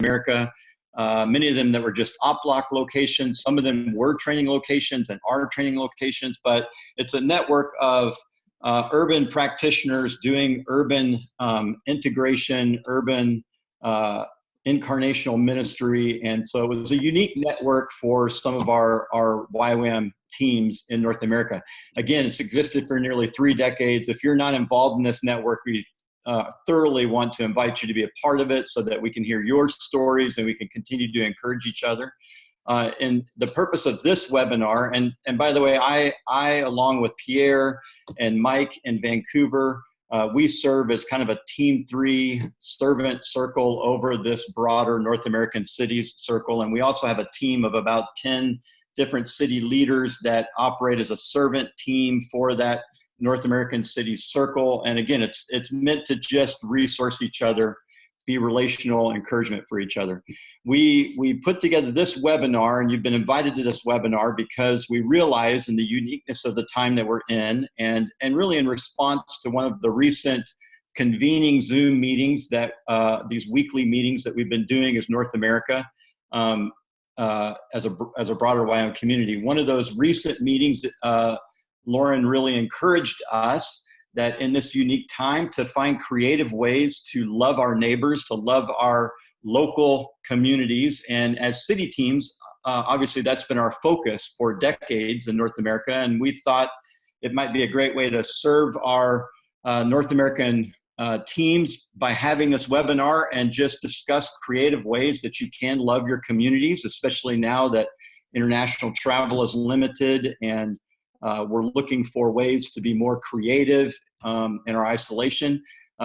America. Many of them that were just op-block locations. Some of them were training locations and are training locations, but it's a network of urban practitioners doing urban integration, urban incarnational ministry. And so it was a unique network for some of our YWAM teams in North America. Again, it's existed for nearly 3 decades. If you're not involved in this network, we thoroughly want to invite you to be a part of it so that we can hear your stories and we can continue to encourage each other. And the purpose of this webinar, and by the way, I along with Pierre and Mike in Vancouver, we serve as kind of a Team 3 servant circle over this broader North American cities circle. And we also have a team of about 10 different city leaders that operate as a servant team for that North American cities circle. And again, it's meant to just resource each other, be relational encouragement for each other. We put together this webinar, and you've been invited to this webinar because we realize in the uniqueness of the time that we're in, and really in response to one of the recent convening Zoom meetings that these weekly meetings that we've been doing as North America as a broader YWAM community. One of those recent meetings, Lauren really encouraged us that in this unique time to find creative ways to love our neighbors, to love our local communities. And as city teams, obviously that's been our focus for decades in North America. And we thought it might be a great way to serve our North American teams by having this webinar and just discuss creative ways that you can love your communities, especially now that international travel is limited and we're looking for ways to be more creative in our isolation.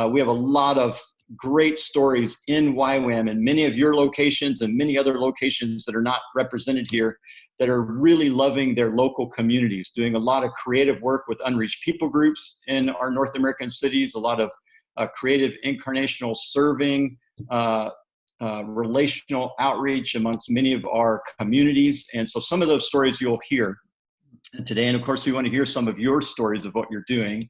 We have a lot of great stories in YWAM and many of your locations and many other locations that are not represented here that are really loving their local communities, doing a lot of creative work with unreached people groups in our North American cities, a lot of creative incarnational serving, relational outreach amongst many of our communities. And so some of those stories you'll hear today. And of course, we want to hear some of your stories of what you're doing.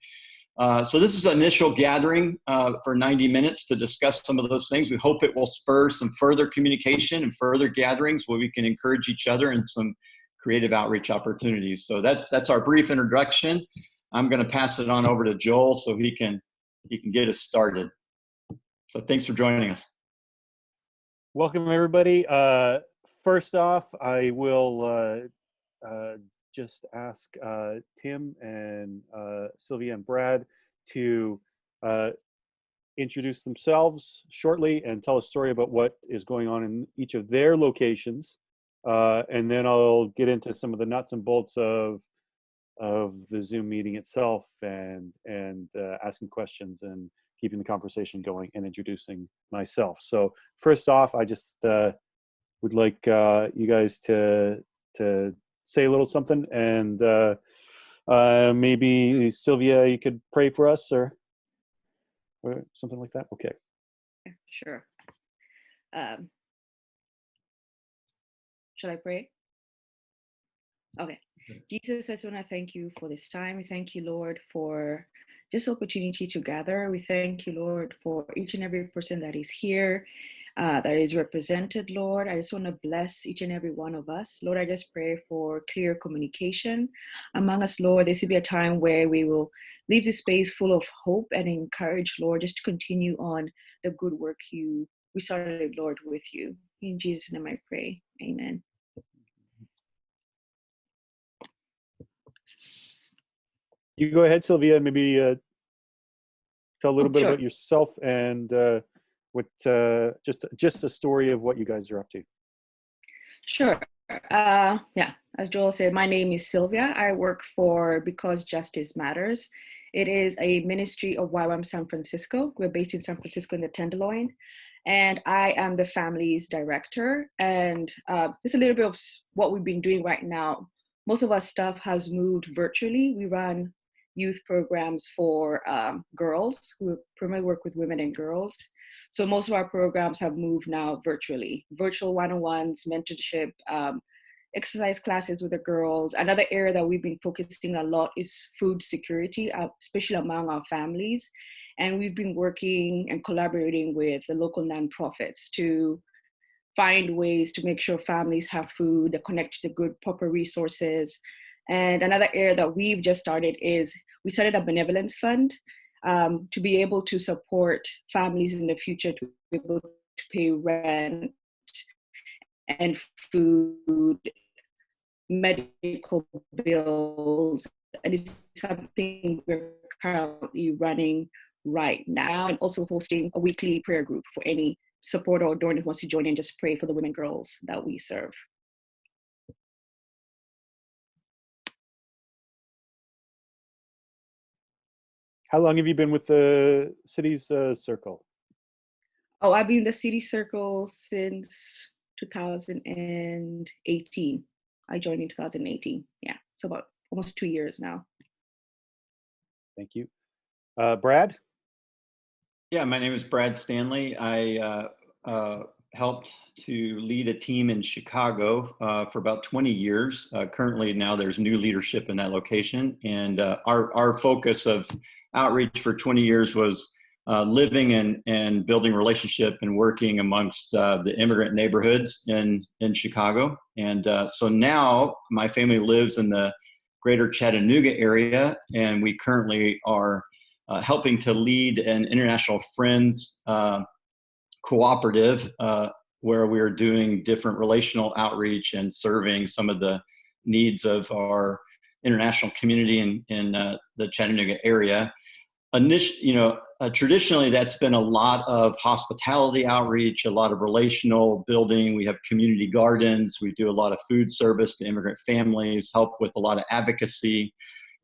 So this is an initial gathering for 90 minutes to discuss some of those things. We hope it will spur some further communication and further gatherings where we can encourage each other in some creative outreach opportunities. So that's our brief introduction. I'm going to pass it on over to Joel so he can get us started. So thanks for joining us. Welcome, everybody. First off, I will just ask Tim and Sylvia and Brad to introduce themselves shortly and tell a story about what is going on in each of their locations. And then I'll get into some of the nuts and bolts of the Zoom meeting itself and asking questions and keeping the conversation going and introducing myself. So first off, I just would like you guys to say a little something, and maybe Sylvia, you could pray for us or something like that. Okay. Sure. Shall I pray? Okay. Jesus, I just want to thank you for this time. We thank you, Lord, for this opportunity to gather. We thank you, Lord, for each and every person that is here, that is represented, Lord. I just want to bless each and every one of us. Lord, I just pray for clear communication among us, Lord. This will be a time where we will leave this space full of hope and encourage, Lord, just to continue on the good work we started, Lord, with you. In Jesus' name I pray. Amen. You go ahead, Sylvia, and maybe tell a little bit sure. about yourself and what just a story of what you guys are up to. Sure. Yeah, as Joel said, my name is Sylvia. I work for Because Justice Matters. It is a ministry of YWAM San Francisco. We're based in San Francisco in the Tenderloin. And I am the family's director. And just a little bit of what we've been doing right now. Most of our stuff has moved virtually. We run youth programs for girls. We primarily work with women and girls. So most of our programs have moved now virtually. Virtual one-on-ones, mentorship, exercise classes with the girls. Another area that we've been focusing a lot is food security, especially among our families. And we've been working and collaborating with the local nonprofits to find ways to make sure families have food, they're connected to good, proper resources. And another area that we've just started is we started a benevolence fund to be able to support families in the future to be able to pay rent and food, medical bills, and it's something we're currently running right now, and also hosting a weekly prayer group for any supporter or donor who wants to join in, just pray for the women and girls that we serve. How long have you been with the Cities Circle? Oh, I've been in the City Circle since 2018. I joined in 2018. Yeah, so about almost 2 years now. Thank you. Brad? Yeah, my name is Brad Stanley. I helped to lead a team in Chicago for about 20 years. Currently now there's new leadership in that location. And our focus of outreach for 20 years was living and building relationship and working amongst the immigrant neighborhoods in Chicago. And so now my family lives in the greater Chattanooga area, and we currently are helping to lead an International Friends cooperative where we're doing different relational outreach and serving some of the needs of our international community in the Chattanooga area. Traditionally, that's been a lot of hospitality outreach, a lot of relational building. We have community gardens. We do a lot of food service to immigrant families, help with a lot of advocacy.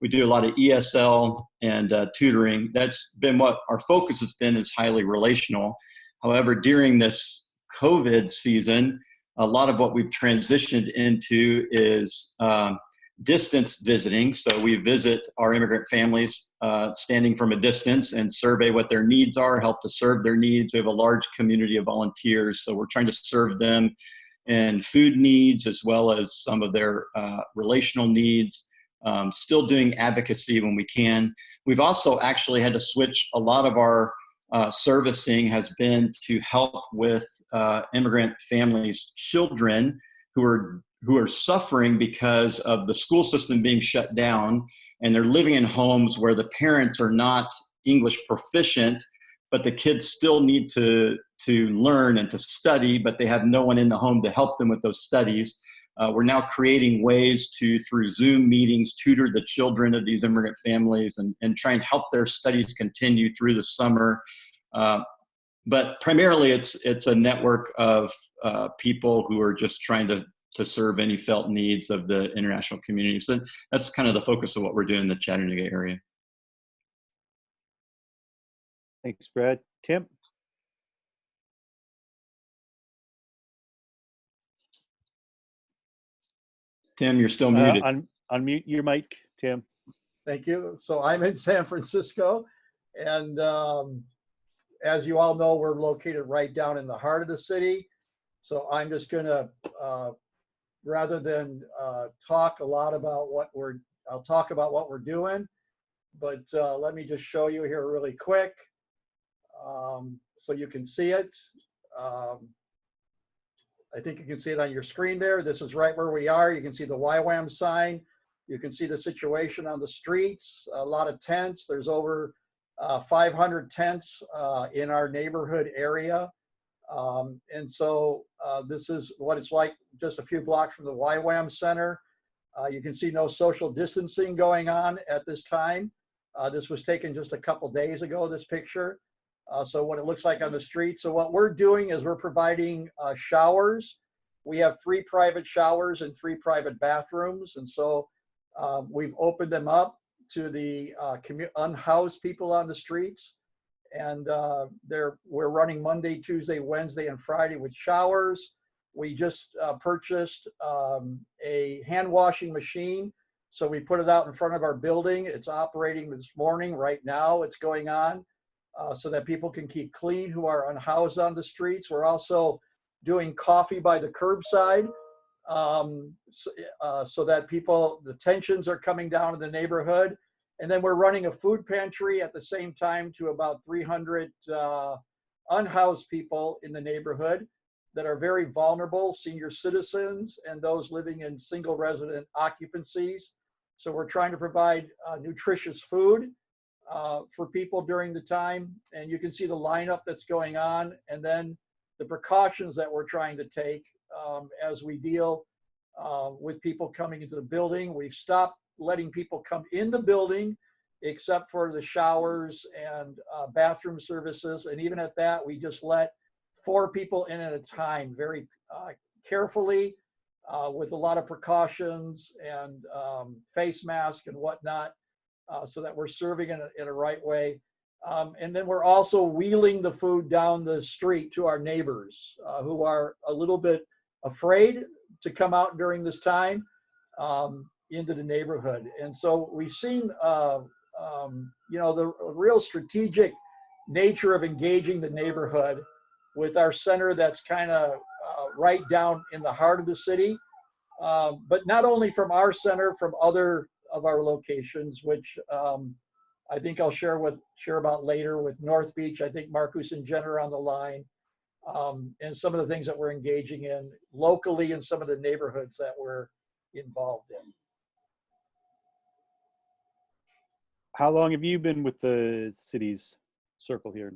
We do a lot of ESL and tutoring. That's been what our focus has been, is highly relational. However, during this COVID season, a lot of what we've transitioned into is distance visiting. So we visit our immigrant families standing from a distance and survey what their needs are, help to serve their needs. We have a large community of volunteers, so we're trying to serve them in food needs as well as some of their relational needs. Still doing advocacy when we can. We've also actually had to switch a lot of our servicing has been to help with immigrant families' children who are suffering because of the school system being shut down, and they're living in homes where the parents are not English proficient, but the kids still need to learn and to study, but they have no one in the home to help them with those studies. We're now creating ways to, through Zoom meetings, tutor the children of these immigrant families and try and help their studies continue through the summer. But primarily it's a network of people who are just trying to serve any felt needs of the international community. So that's kind of the focus of what we're doing in the Chattanooga area. Thanks, Brad. Tim? Tim, you're still muted. Unmute your mic, Tim. Thank you. So I'm in San Francisco, and as you all know, we're located right down in the heart of the city. So I'm just gonna, rather than talk a lot about I'll talk about what we're doing, but let me just show you here really quick so you can see it. I think you can see it on your screen there. This is right where we are. You can see the YWAM sign. You can see the situation on the streets, a lot of tents. There's over 500 tents in our neighborhood area. And so this is what it's like just a few blocks from the YWAM Center. You can see no social distancing going on at this time. This was taken just a couple days ago, this picture. So what it looks like on the street. So what we're doing is we're providing showers. We have 3 private showers and 3 private bathrooms. And so we've opened them up to the unhoused people on the streets. And we're running Monday, Tuesday, Wednesday, and Friday with showers. We just purchased a hand washing machine. So we put it out in front of our building. It's operating this morning. Right now it's going on. So that people can keep clean who are unhoused on the streets. We're also doing coffee by the curbside so that the tensions are coming down in the neighborhood. And then we're running a food pantry at the same time to about 300 unhoused people in the neighborhood that are very vulnerable, senior citizens, and those living in single resident occupancies. So we're trying to provide nutritious food for people during the time. And you can see the lineup that's going on, and then the precautions that we're trying to take as we deal with people coming into the building. We've stopped letting people come in the building except for the showers and bathroom services. And even at that, we just let 4 people in at a time, very carefully, with a lot of precautions and face mask and whatnot, so that we're serving in a right way. And then we're also wheeling the food down the street to our neighbors who are a little bit afraid to come out during this time into the neighborhood. And so we've seen, the real strategic nature of engaging the neighborhood with our center that's kind of right down in the heart of the city, but not only from our center, from other of our locations, which I think I'll share about later with North Beach. I think Marcus and Jen are on the line, and some of the things that we're engaging in locally in some of the neighborhoods that we're involved in. How long have you been with the city's circle here?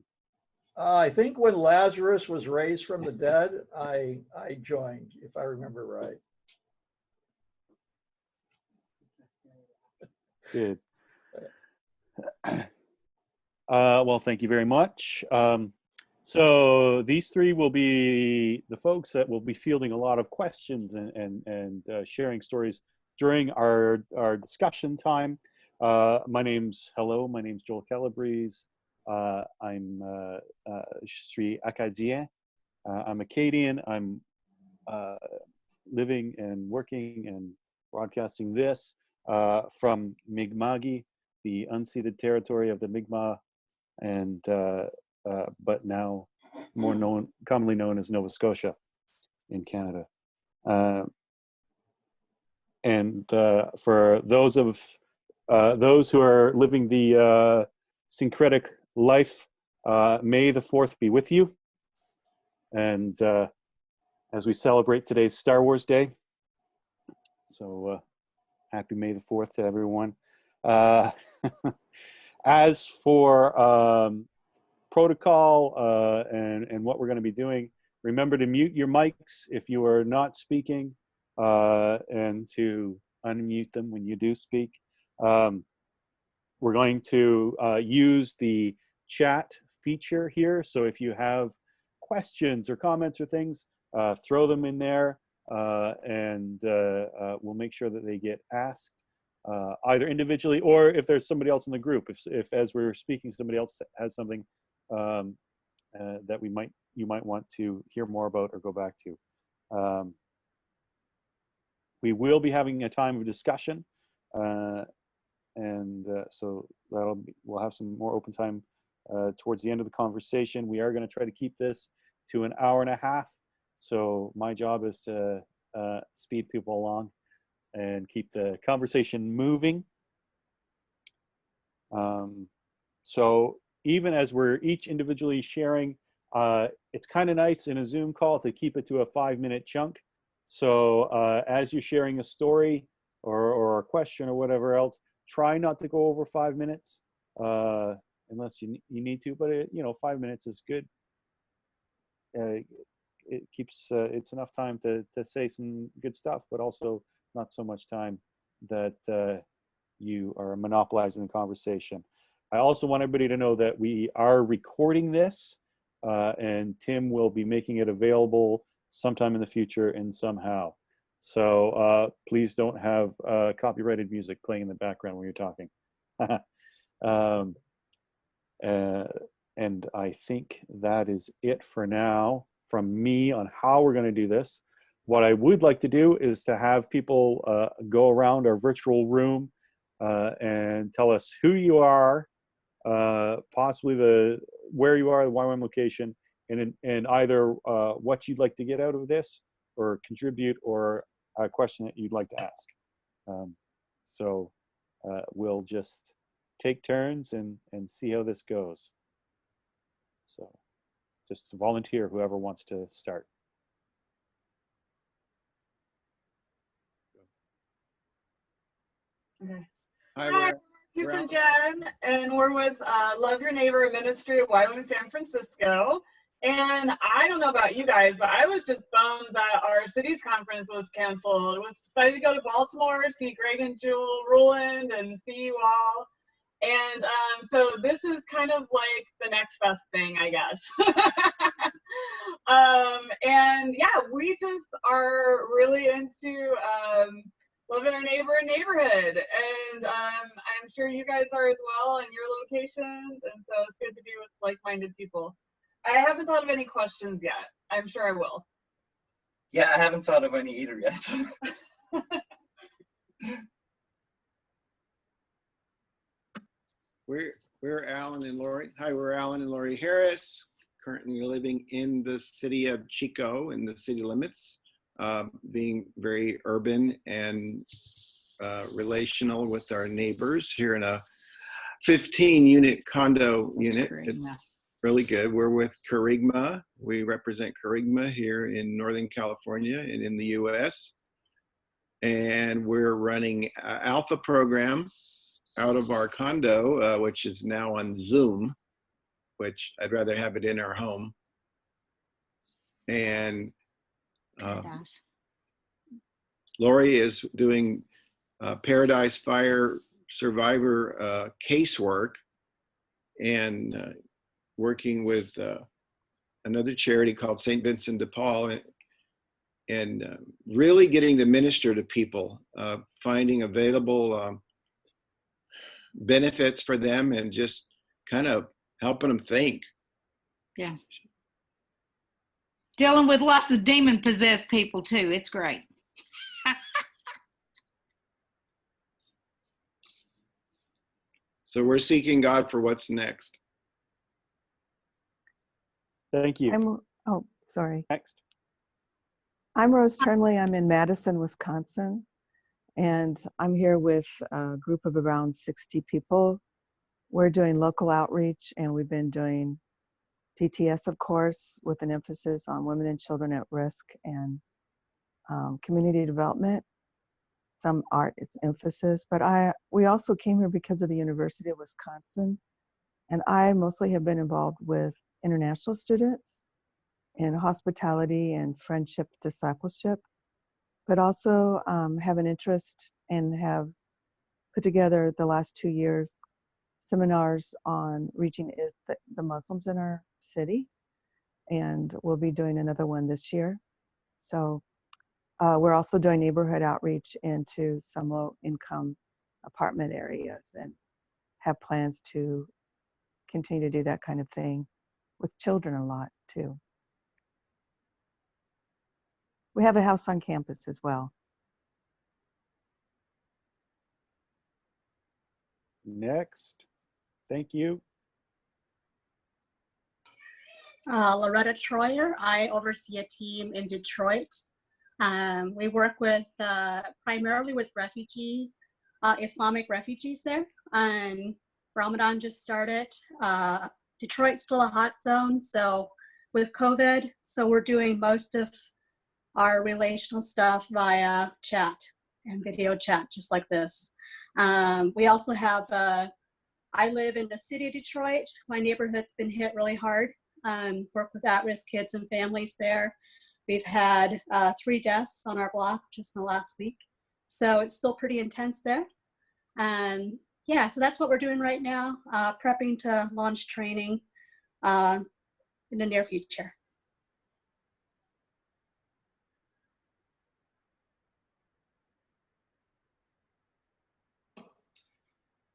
I think when Lazarus was raised from the dead, I joined, if I remember right. Good. Well, thank you very much. So these 3 will be the folks that will be fielding a lot of questions and sharing stories during our discussion time. My name's Joel Calabrese. I'm Sri Acadien. I'm Acadian. I'm living and working and broadcasting this from Mi'kma'ki, the unceded territory of the Mi'kmaq, and but now commonly known as Nova Scotia in Canada. And for those who are living the syncretic life, may the 4th be with you. And as we celebrate today's Star Wars Day, so happy May the 4th to everyone. As for protocol and what we're going to be doing, remember to mute your mics if you are not speaking, and to unmute them when you do speak. We're going to use the chat feature here. So if you have questions or comments or things, throw them in there, and we'll make sure that they get asked either individually, or if there's somebody else in the group. If as we're speaking, somebody else has something that you might want to hear more about or go back to. We will be having a time of discussion, and so we'll have some more open time towards the end of the conversation. We are going to try to keep this to an hour and a half. So my job is to speed people along and keep the conversation moving. So even as we're each individually sharing, it's kind of nice in a Zoom call to keep it to a 5-minute chunk. So as you're sharing a story or a question or whatever else, try not to go over 5 minutes unless you need to, but 5 minutes is good. It keeps, it's enough time to say some good stuff, but also not so much time that you are monopolizing the conversation. I also want everybody to know that we are recording this, and Tim will be making it available sometime in the future and somehow. So please don't have copyrighted music playing in the background when you're talking. And I think that is it for now from me on how we're going to do this. What I would like to do is to have people go around our virtual room and tell us who you are, possibly where you are, the YWAM location, and either what you'd like to get out of this or contribute, or a question that you'd like to ask. So we'll just take turns and see how this goes. So just volunteer, whoever wants to start. Okay. Hi, Hi, we're Marcus Al. and Jen, and we're with Love Your Neighbor Ministry of YWAM San Francisco. And I don't know about you guys, but I was just bummed that our cities conference was canceled. I was excited to go to Baltimore, see Greg and Joel Ruland, and see you all. And so this is kind of like the next best thing, I guess. And yeah, we just are really into living our neighborhood. And I'm sure you guys are as well in your locations. And so it's good to be with like-minded people. I haven't thought of any questions yet. I'm sure I will. Yeah, I haven't thought of any either yet. We're Alan and Lori. Hi, we're Alan and Lori Harris, currently living in the city of Chico, in the city limits, being very urban and relational with our neighbors here in a 15-unit condo unit. It's really good. We're with Kerygma. We represent Kerygma here in Northern California and in the US. And we're running an alpha program out of our condo, which is now on Zoom, which I'd rather have it in our home. And Lori is doing Paradise Fire survivor casework and working with another charity called St. Vincent de Paul, and really getting to minister to people, finding available benefits for them and just kind of helping them think. Yeah. Dealing with lots of demon-possessed people too. It's great. So we're seeking God for what's next. Thank you. Oh, sorry. Next. I'm Rose Turnley. I'm in Madison, Wisconsin. And I'm here with a group of around 60 people. We're doing local outreach, and we've been doing TTS, of course, with an emphasis on women and children at risk and community development. Some art is emphasis, but we also came here because of the University of Wisconsin. And I mostly have been involved with international students in hospitality and friendship discipleship, but also have an interest and have put together the last 2 years seminars on reaching the Muslims in our city, and we'll be doing another one this year. So we're also doing neighborhood outreach into some low-income apartment areas and have plans to continue to do that kind of thing with children a lot too. We have a house on campus as well. Next. Thank you. Loretta Troyer. I oversee a team in Detroit. We work with primarily with Islamic refugees there. Ramadan just started. Detroit's still a hot zone, so with COVID, so we're doing most of our relational stuff via chat and video chat, just like this. We also have, I live in the city of Detroit. My neighborhood's been hit really hard. Work with at-risk kids and families there. We've had 3 deaths on our block just in the last week. So it's still pretty intense there. Yeah, so that's what we're doing right now, prepping to launch training in the near future.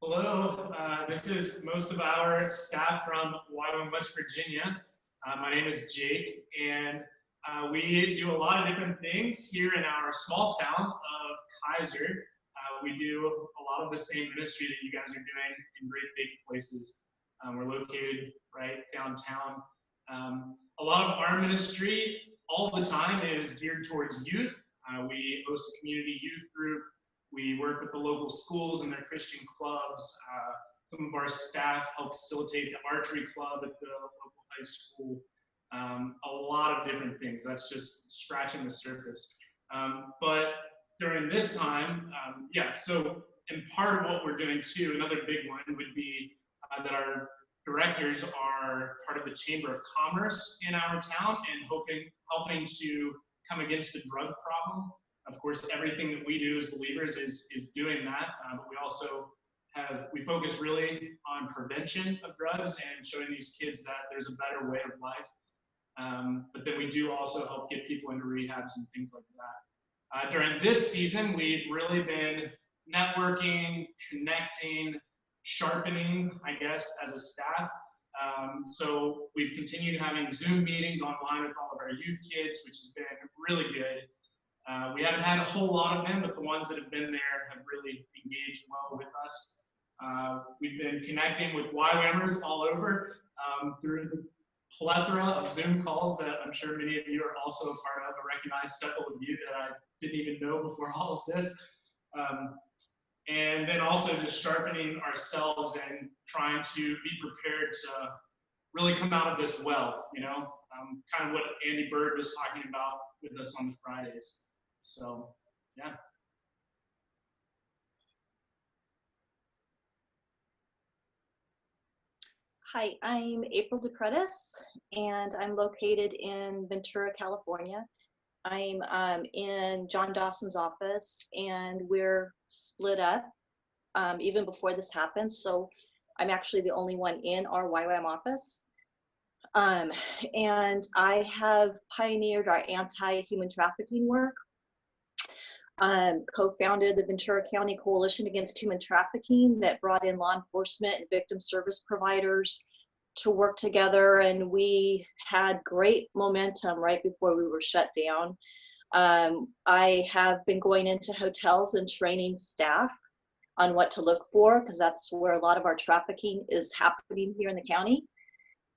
Hello, this is most of our staff from YWAM, West Virginia. My name is Jake, and we do a lot of different things here in our small town of Kaiser. We do a lot of the same ministry that you guys are doing in great big places. We're located right downtown. A lot of our ministry all the time is geared towards youth. We host a community youth group. We work with the local schools and their Christian clubs. Some of our staff help facilitate the archery club at the local high school. A lot of different things. That's just scratching the surface. But during this time, so and part of what we're doing too, another big one would be that our directors are part of the Chamber of Commerce in our town and helping to come against the drug problem. Of course, everything that we do as believers is doing that, but we also we focus really on prevention of drugs and showing these kids that there's a better way of life. But then we do also help get people into rehabs and things like that. During this season, we've really been networking, connecting, sharpening, I guess, as a staff. So we've continued having Zoom meetings online with all of our youth kids, which has been really good. We haven't had a whole lot of them, but the ones that have been there have really engaged well with us. We've been connecting with YWAMers all over through the plethora of Zoom calls that I'm sure many of you are also a part of. I recognize several of you that I didn't even know before all of this. And then also just sharpening ourselves and trying to be prepared to really come out of this well, you know, kind of what Andy Bird was talking about with us on the Fridays. So, yeah. Hi, I'm April DePretis, and I'm located in Ventura, California. I'm in John Dawson's office, and we're split up even before this happened. So I'm actually the only one in our YWAM office. And I have pioneered our anti-human trafficking work, co-founded the Ventura County Coalition Against Human Trafficking that brought in law enforcement and victim service providers to work together, and we had great momentum right before we were shut down. I have been going into hotels and training staff on what to look for, because that's where a lot of our trafficking is happening here in the county.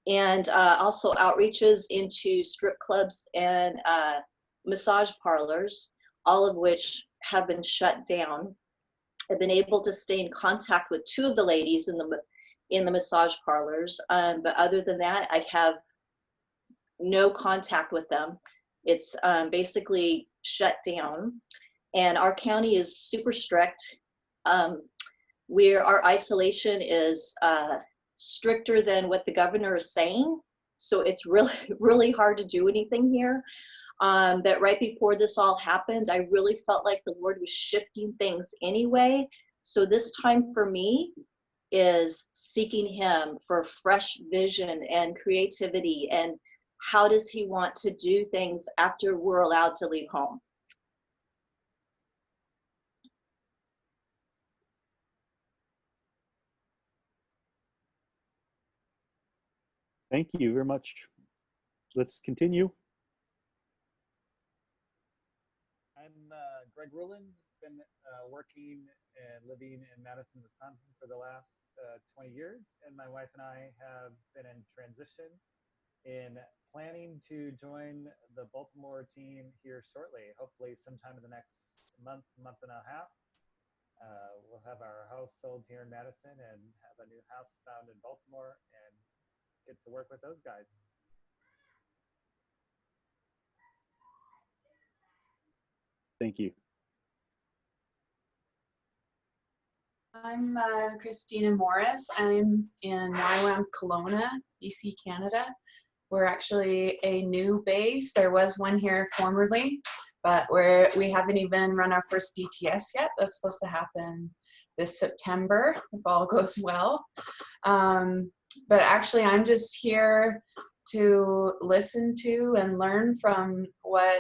And also outreaches into strip clubs and massage parlors, all of which have been shut down. I've been able to stay in contact with 2 of the ladies in the massage parlors, but other than that, I have no contact with them. It's basically shut down, and our county is super strict. Our isolation is stricter than what the governor is saying, so it's really hard to do anything here. That right before this all happened, I really felt like the Lord was shifting things anyway. So this time for me is seeking Him for fresh vision and creativity, and how does He want to do things after we're allowed to leave home. Thank you very much. Let's continue. I'm Greg Ruland, been working and living in Madison, Wisconsin for the last 20 years, and my wife and I have been in transition in planning to join the Baltimore team here shortly, hopefully sometime in the next month and a half. We'll have our house sold here in Madison and have a new house found in Baltimore and get to work with those guys. Thank you. I'm Christina Morris. I'm in YWAM Kelowna, BC, Canada. We're actually a new base. There was one here formerly, but we haven't even run our first DTS yet. That's supposed to happen this September, if all goes well. But actually, I'm just here to listen to and learn from what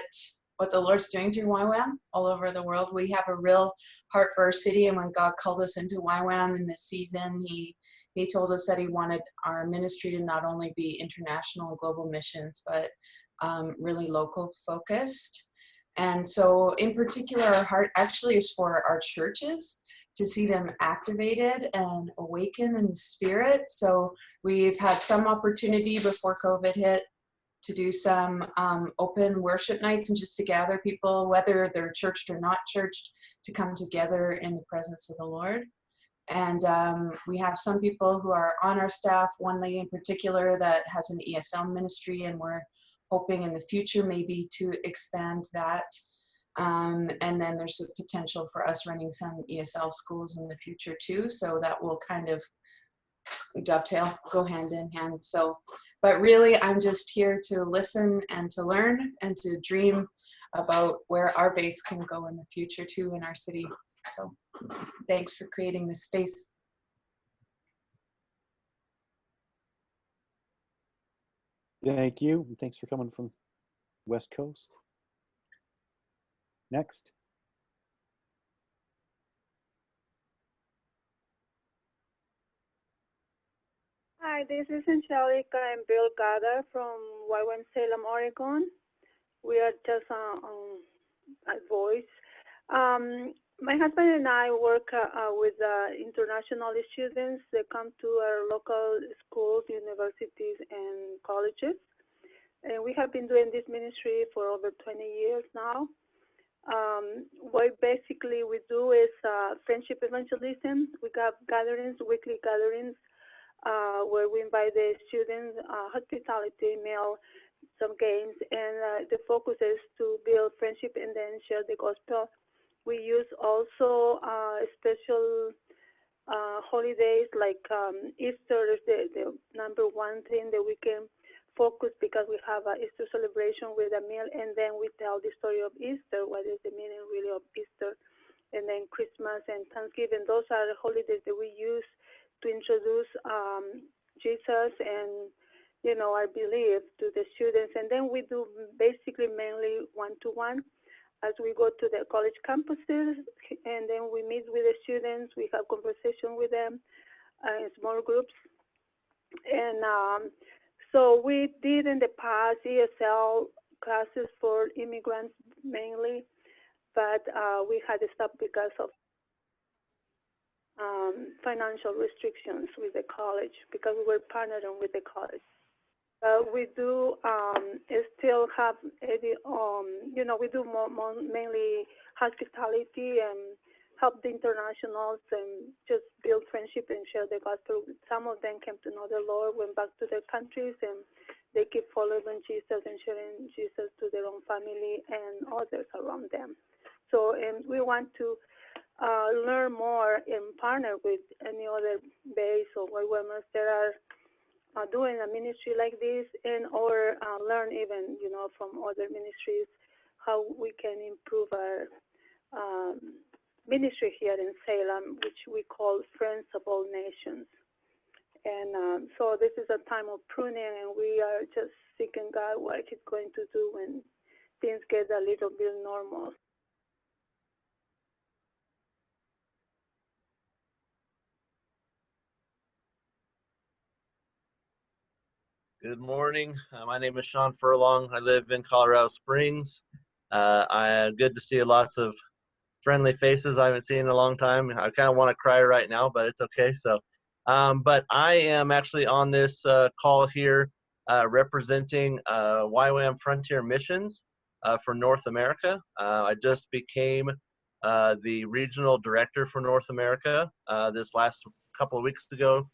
the Lord's doing through YWAM all over the world. We have a real heart for our city, and when God called us into YWAM in this season, He told us that He wanted our ministry to not only be international and global missions, but really local focused. And so in particular, our heart actually is for our churches, to see them activated and awaken in the Spirit. So we've had some opportunity before COVID hit to do some open worship nights and just to gather people, whether they're churched or not churched, to come together in the presence of the Lord. And we have some people who are on our staff, one lady in particular that has an ESL ministry, and we're hoping in the future maybe to expand that. And then there's the potential for us running some ESL schools in the future too. So that will kind of dovetail, go hand in hand. So, but really I'm just here to listen and to learn and to dream about where our base can go in the future too in our city. So thanks for creating this space. Thank you. Thanks for coming from West Coast. Next. Hi, this is Angelica and Bill Gada from YWAM Salem, Oregon. We are just a voice. My husband and I work with international students that come to our local schools, universities, and colleges. And we have been doing this ministry for over 20 years now. What basically we do is friendship evangelism. We have gatherings, weekly gatherings, where we invite the students, hospitality, meal, some games, and the focus is to build friendship and then share the gospel. We use also special holidays like Easter is the number one thing that we can focus, because we have an Easter celebration with a meal, and then we tell the story of Easter, what is the meaning really of Easter, and then Christmas and Thanksgiving. Those are the holidays that we use to introduce Jesus and, you know, our belief to the students. And then we do basically mainly one-to-one as we go to the college campuses, and then we meet with the students, we have conversation with them in small groups. And so we did in the past ESL classes for immigrants mainly, but we had to stop because of financial restrictions with the college, because we were partnering with the college. We do still have, you know, we do mainly hospitality and help the internationals and just build friendship and share the gospel. Some of them came to know the Lord, went back to their countries, and they keep following Jesus and sharing Jesus to their own family and others around them. So, and we want to learn more and partner with any other base or YWAMers that are doing a ministry like this, and or learn even, you know, from other ministries how we can improve our ministry here in Salem, which we call Friends of All Nations. And so this is a time of pruning, and we are just seeking God what He's going to do when things get a little bit normal. Good morning. My name is Sean Furlong. I live in Colorado Springs. Good to see lots of friendly faces I haven't seen in a long time. I kind of want to cry right now, but it's okay. So, but I am actually on this call here representing YWAM Frontier Missions for North America. I just became the regional director for North America this last couple of weeks ago,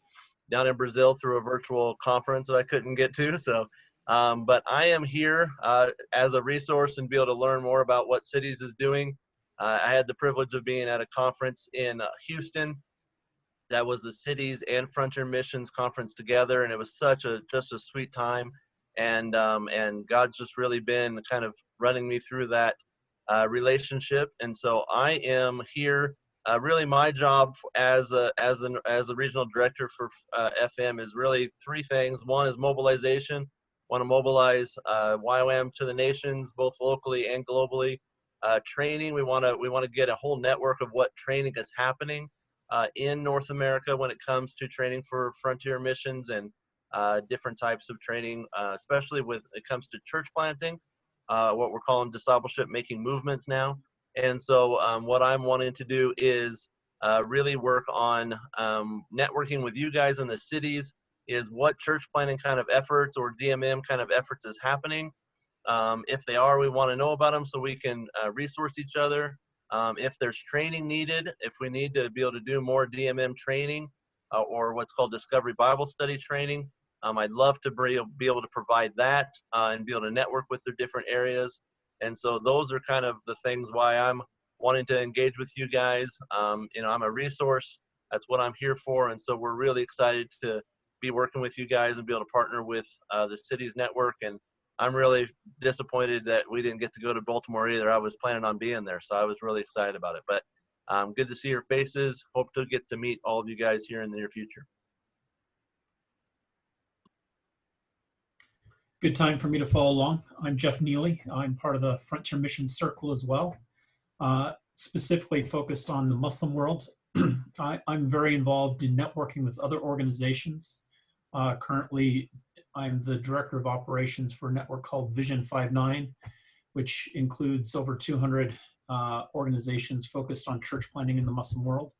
down in Brazil through a virtual conference that I couldn't get to. So, but I am here as a resource and be able to learn more about what Cities is doing. I had the privilege of being at a conference in Houston. That was the Cities and Frontier Missions conference together, and it was just a sweet time. And God's just really been kind of running me through that relationship. And so I am here. Really, my job as a regional director for FM is really three things. One is mobilization. Want to mobilize YWAM to the nations, both locally and globally. Training. We want to get a whole network of what training is happening in North America when it comes to training for frontier missions and different types of training, especially when it comes to church planting, what we're calling discipleship making movements now. And so what I'm wanting to do is really work on networking with you guys in the cities, is what church planting kind of efforts or DMM kind of efforts is happening. If they are, we want to know about them so we can resource each other. If there's training needed, if we need to be able to do more DMM training or what's called Discovery Bible Study training, I'd love to be able to provide that and be able to network with their different areas. And so those are kind of the things why I'm wanting to engage with you guys. You know, I'm a resource. That's what I'm here for. And so we're really excited to be working with you guys and be able to partner with the Cities Network. And I'm really disappointed that we didn't get to go to Baltimore either. I was planning on being there, so I was really excited about it. But good to see your faces. Hope to get to meet all of you guys here in the near future. Good time for me to follow along. I'm Jeff Neely. I'm part of the Frontier Mission Circle as well, specifically focused on the Muslim world. I'm very involved in networking with other organizations. Currently, I'm the Director of Operations for a network called Vision 59, which includes over 200 organizations focused on church planting in the Muslim world.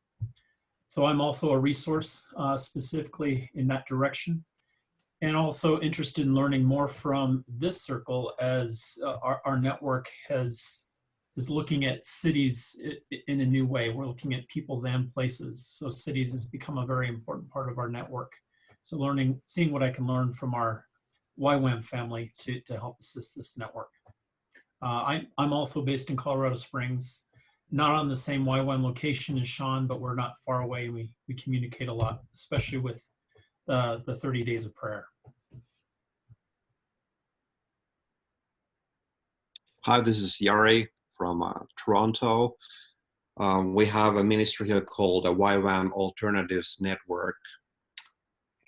So I'm also a resource specifically in that direction. And also interested in learning more from this circle as our network is looking at cities in a new way. We're looking at peoples and places. So cities has become a very important part of our network. So seeing what I can learn from our YWAM family to help assist this network. I'm also based in Colorado Springs, not on the same YWAM location as Sean, but we're not far away. We communicate a lot, especially with the 30 days of prayer. Hi, this is Yari from Toronto. We have a ministry here called the YWAM Alternatives Network,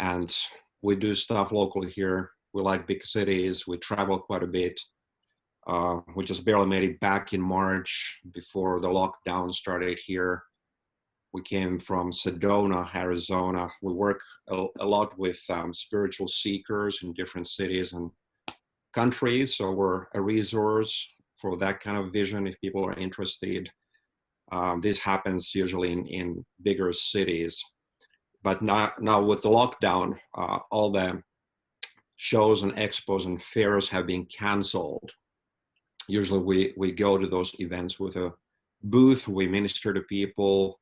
and we do stuff locally here. We like big cities. We travel quite a bit. We just barely made it back in March before the lockdown started here. We came from Sedona, Arizona. We work a lot with spiritual seekers in different cities and countries. So we're a resource for that kind of vision if people are interested. This happens usually in bigger cities. But now with the lockdown, all the shows and expos and fairs have been canceled. Usually we go to those events with a booth, we minister to people,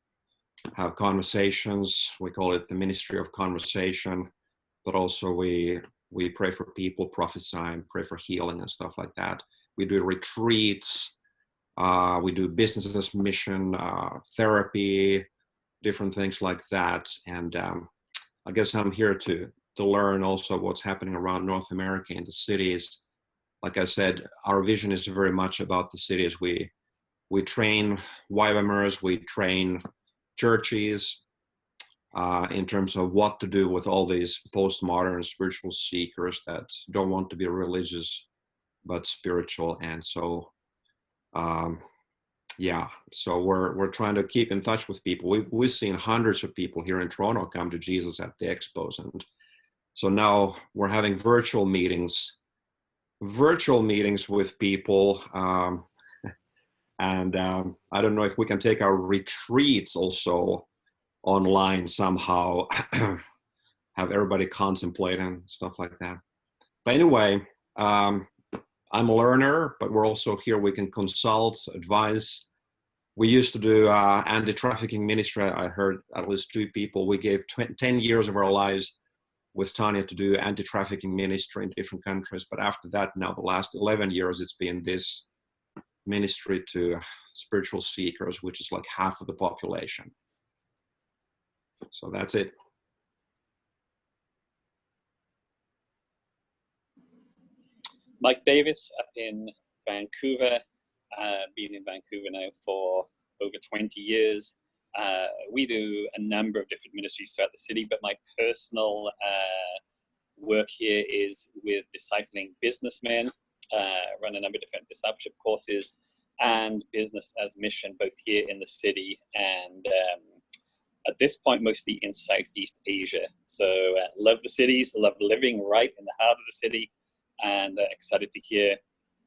have conversations. We call it the Ministry of Conversation, but also we pray for people, prophesy, and pray for healing and stuff like that. We do retreats, we do business as mission, therapy, different things like that. And I guess I'm here to learn also what's happening around North America in the cities. Like I said, our vision is very much about the cities. We train YWAMers, we train churches in terms of what to do with all these postmodern spiritual seekers that don't want to be religious but spiritual. And so yeah, so we're trying to keep in touch with people. We've seen hundreds of people here in Toronto come to Jesus at the expos, and so now we're having virtual meetings with people. And I don't know if we can take our retreats also online somehow, have everybody contemplate and stuff like that. But anyway, I'm a learner, but we're also here. We can consult, advise. We used to do anti-trafficking ministry. I heard at least 2 people. We gave 10 years of our lives with Tanya to do anti-trafficking ministry in different countries. But after that, now the last 11 years, it's been this ministry to spiritual seekers, which is like half of the population. So that's it. Mike Davis up in Vancouver, been in Vancouver now for over 20 years. We do a number of different ministries throughout the city, but my personal work here is with discipling businessmen, run a number of different discipleship courses, and business as mission, both here in the city and at this point, mostly in Southeast Asia. So love the cities, love living right in the heart of the city, and excited to hear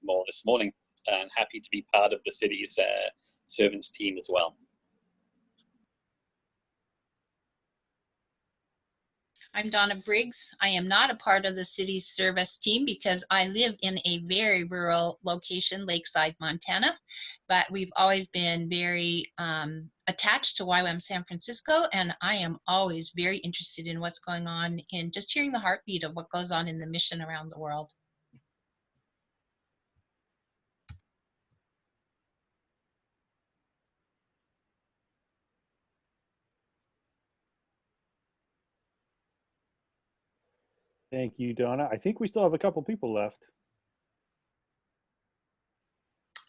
more this morning, and happy to be part of the city's servants team as well. I'm Donna Briggs. I am not a part of the city's service team because I live in a very rural location, Lakeside, Montana, but we've always been very attached to YWAM San Francisco, and I am always very interested in what's going on in just hearing the heartbeat of what goes on in the mission around the world. Thank you, Donna. I think we still have a couple people left.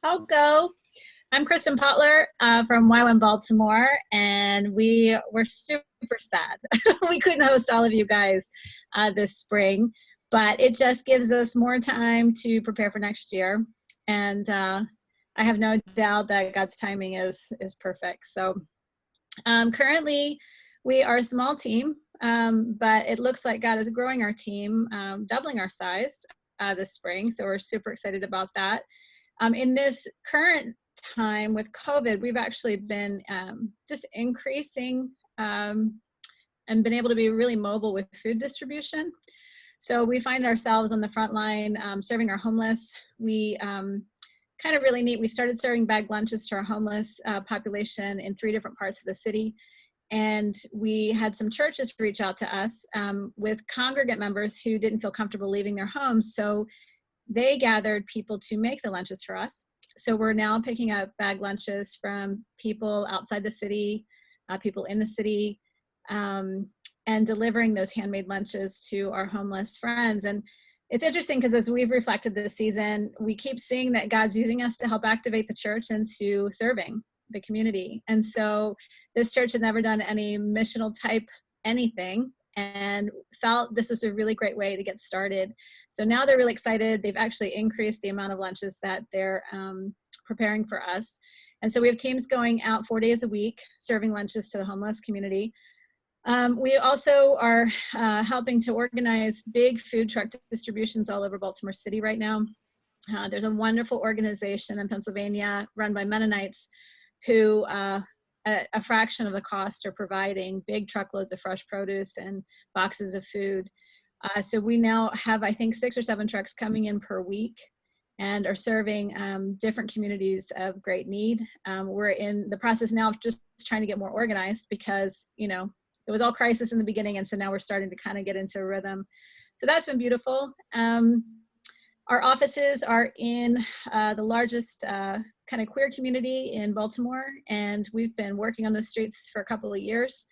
I'll go. I'm Kristen Potler from YWAM Baltimore, and we were super sad. We couldn't host all of you guys this spring, but it just gives us more time to prepare for next year. And I have no doubt that God's timing is perfect. So currently, we are a small team, but it looks like God is growing our team, doubling our size this spring. So we're super excited about that. In this current time with COVID, we've actually been just increasing and been able to be really mobile with food distribution. So we find ourselves on the front line serving our homeless. We kind of really neat. We started serving bagged lunches to our homeless population in 3 different parts of the city. And we had some churches reach out to us with congregant members who didn't feel comfortable leaving their homes. So they gathered people to make the lunches for us. So we're now picking up bagged lunches from people outside the city, people in the city, and delivering those handmade lunches to our homeless friends. And it's interesting because as we've reflected this season, we keep seeing that God's using us to help activate the church into serving the community. And so this church had never done any missional type anything and felt this was a really great way to get started. So now they're really excited. They've actually increased the amount of lunches that they're preparing for us. And so we have teams going out 4 days a week, serving lunches to the homeless community. We also are helping to organize big food truck distributions all over Baltimore City right now. There's a wonderful organization in Pennsylvania run by Mennonites who a fraction of the cost are providing big truckloads of fresh produce and boxes of food. So we now have, I think, 6 or 7 trucks coming in per week and are serving different communities of great need. We're in the process now of just trying to get more organized because, you know, it was all crisis in the beginning, and so now we're starting to kind of get into a rhythm. So that's been beautiful. Our offices are in the largest kind of queer community in Baltimore, and we've been working on the streets for a couple of years,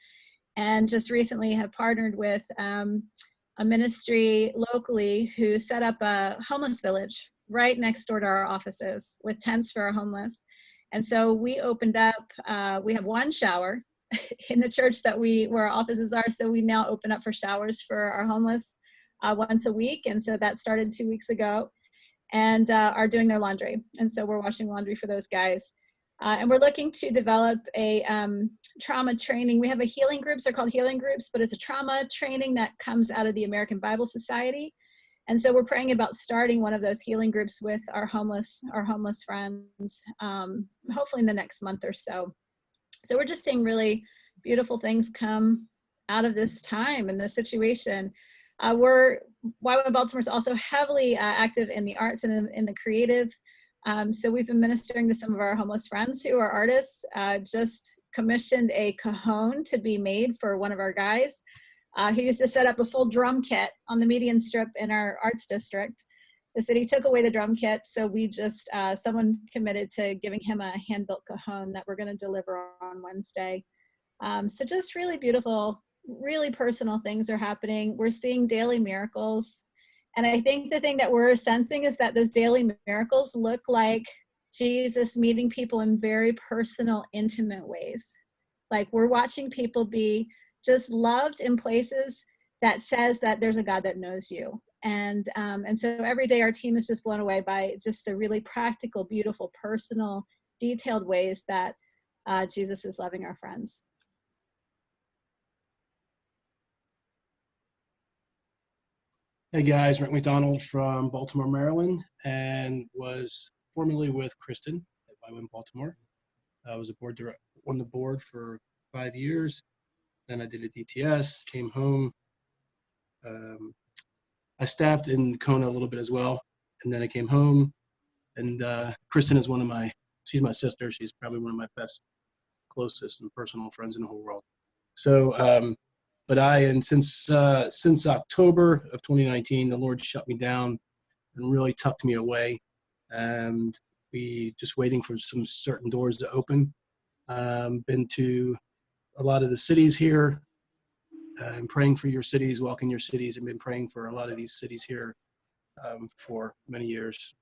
and just recently have partnered with a ministry locally who set up a homeless village right next door to our offices with tents for our homeless. And so we opened up, we have 1 shower in the church that where our offices are, so we now open up for showers for our homeless once a week. And so that started 2 weeks ago, and are doing their laundry. And so we're washing laundry for those guys. And we're looking to develop a trauma training. We have a healing groups, they're called healing groups, but it's a trauma training that comes out of the American Bible Society. And so we're praying about starting one of those healing groups with our homeless friends, hopefully in the next month or so. So we're just seeing really beautiful things come out of this time and this situation. YWAM Baltimore is also heavily active in the arts and in the creative. So we've been ministering to some of our homeless friends who are artists. Just commissioned a cajon to be made for one of our guys who used to set up a full drum kit on the median strip in our arts district. The city took away the drum kit, so we just, someone committed to giving him a hand-built cajon that we're gonna deliver on Wednesday. So just really beautiful, really personal things are happening. We're seeing daily miracles. And I think the thing that we're sensing is that those daily miracles look like Jesus meeting people in very personal, intimate ways. Like we're watching people be just loved in places that says that there's a God that knows you. And so every day our team is just blown away by just the really practical, beautiful, personal, detailed ways that Jesus is loving our friends. Hey guys, Rick McDonald from Baltimore, Maryland, and was formerly with Kristen at YWAM Baltimore. I was on the board for 5 years. Then I did a DTS, came home. I staffed in Kona a little bit as well, and then I came home. And Kristen is she's my sister. She's probably one of my best, closest, and personal friends in the whole world. So, since October of 2019, the Lord shut me down and really tucked me away, and we just waiting for some certain doors to open. Been to a lot of the cities here, and praying for your cities, walking your cities, and been praying for a lot of these cities here for many years,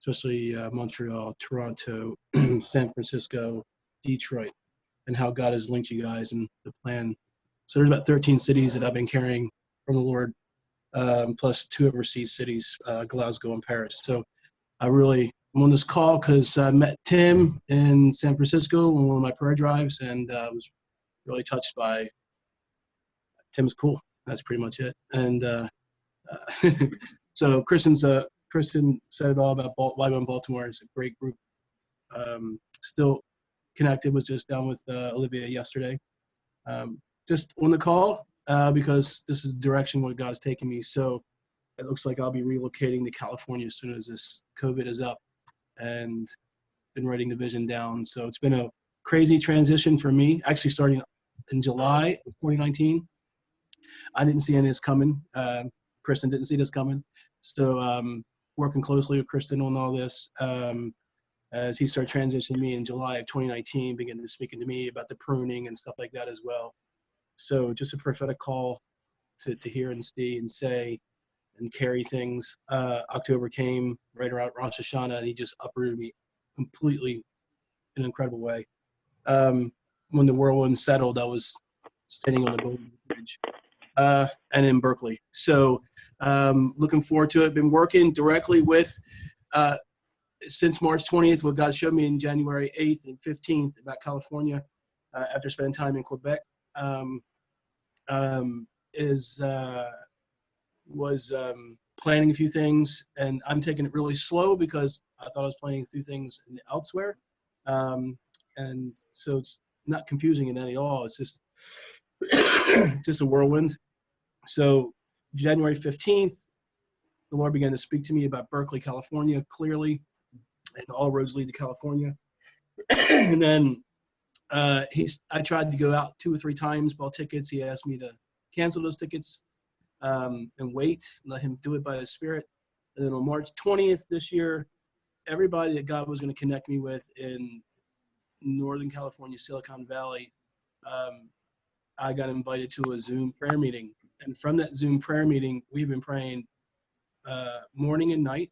especially Montreal, Toronto, San Francisco, Detroit, and how God has linked you guys and the plan. So there's about 13 cities that I've been carrying from the Lord, plus 2 overseas cities, Glasgow and Paris. So I'm on this call because I met Tim in San Francisco on one of my prayer drives, and was really touched by Tim's cool. That's pretty much it. And so Kristen said it all about YWAM Baltimore. It's a great group. Still connected. Was just down with Olivia yesterday. Just on the call because this is the direction where God has taken me. So it looks like I'll be relocating to California as soon as this COVID is up, and been writing the vision down. So it's been a crazy transition for me, actually starting in July of 2019. I didn't see any of this coming. Kristen didn't see this coming. So working closely with Kristen on all this as he started transitioning me in July of 2019, began to speaking to me about the pruning and stuff like that as well. So just a prophetic call to hear and see and say and carry things. October came right around Rosh Hashanah, and he just uprooted me completely in an incredible way. When the whirlwind settled, I was standing on the Golden Bridge and in Berkeley. So looking forward to it. Been working directly with, since March 20th, what God showed me in January 8th and 15th about California after spending time in Quebec was planning a few things, and I'm taking it really slow because I thought I was planning a few things elsewhere. And so it's not confusing in any at all. It's just just a whirlwind. So January 15th, the Lord began to speak to me about Berkeley, California, clearly, and all roads lead to California. And then I tried to go out 2 or 3 times, bought tickets. He asked me to cancel those tickets and wait, let him do it by his Spirit. And then on March 20th this year, everybody that God was going to connect me with in Northern California, Silicon Valley, I got invited to a Zoom prayer meeting. And from that Zoom prayer meeting, we've been praying morning and night,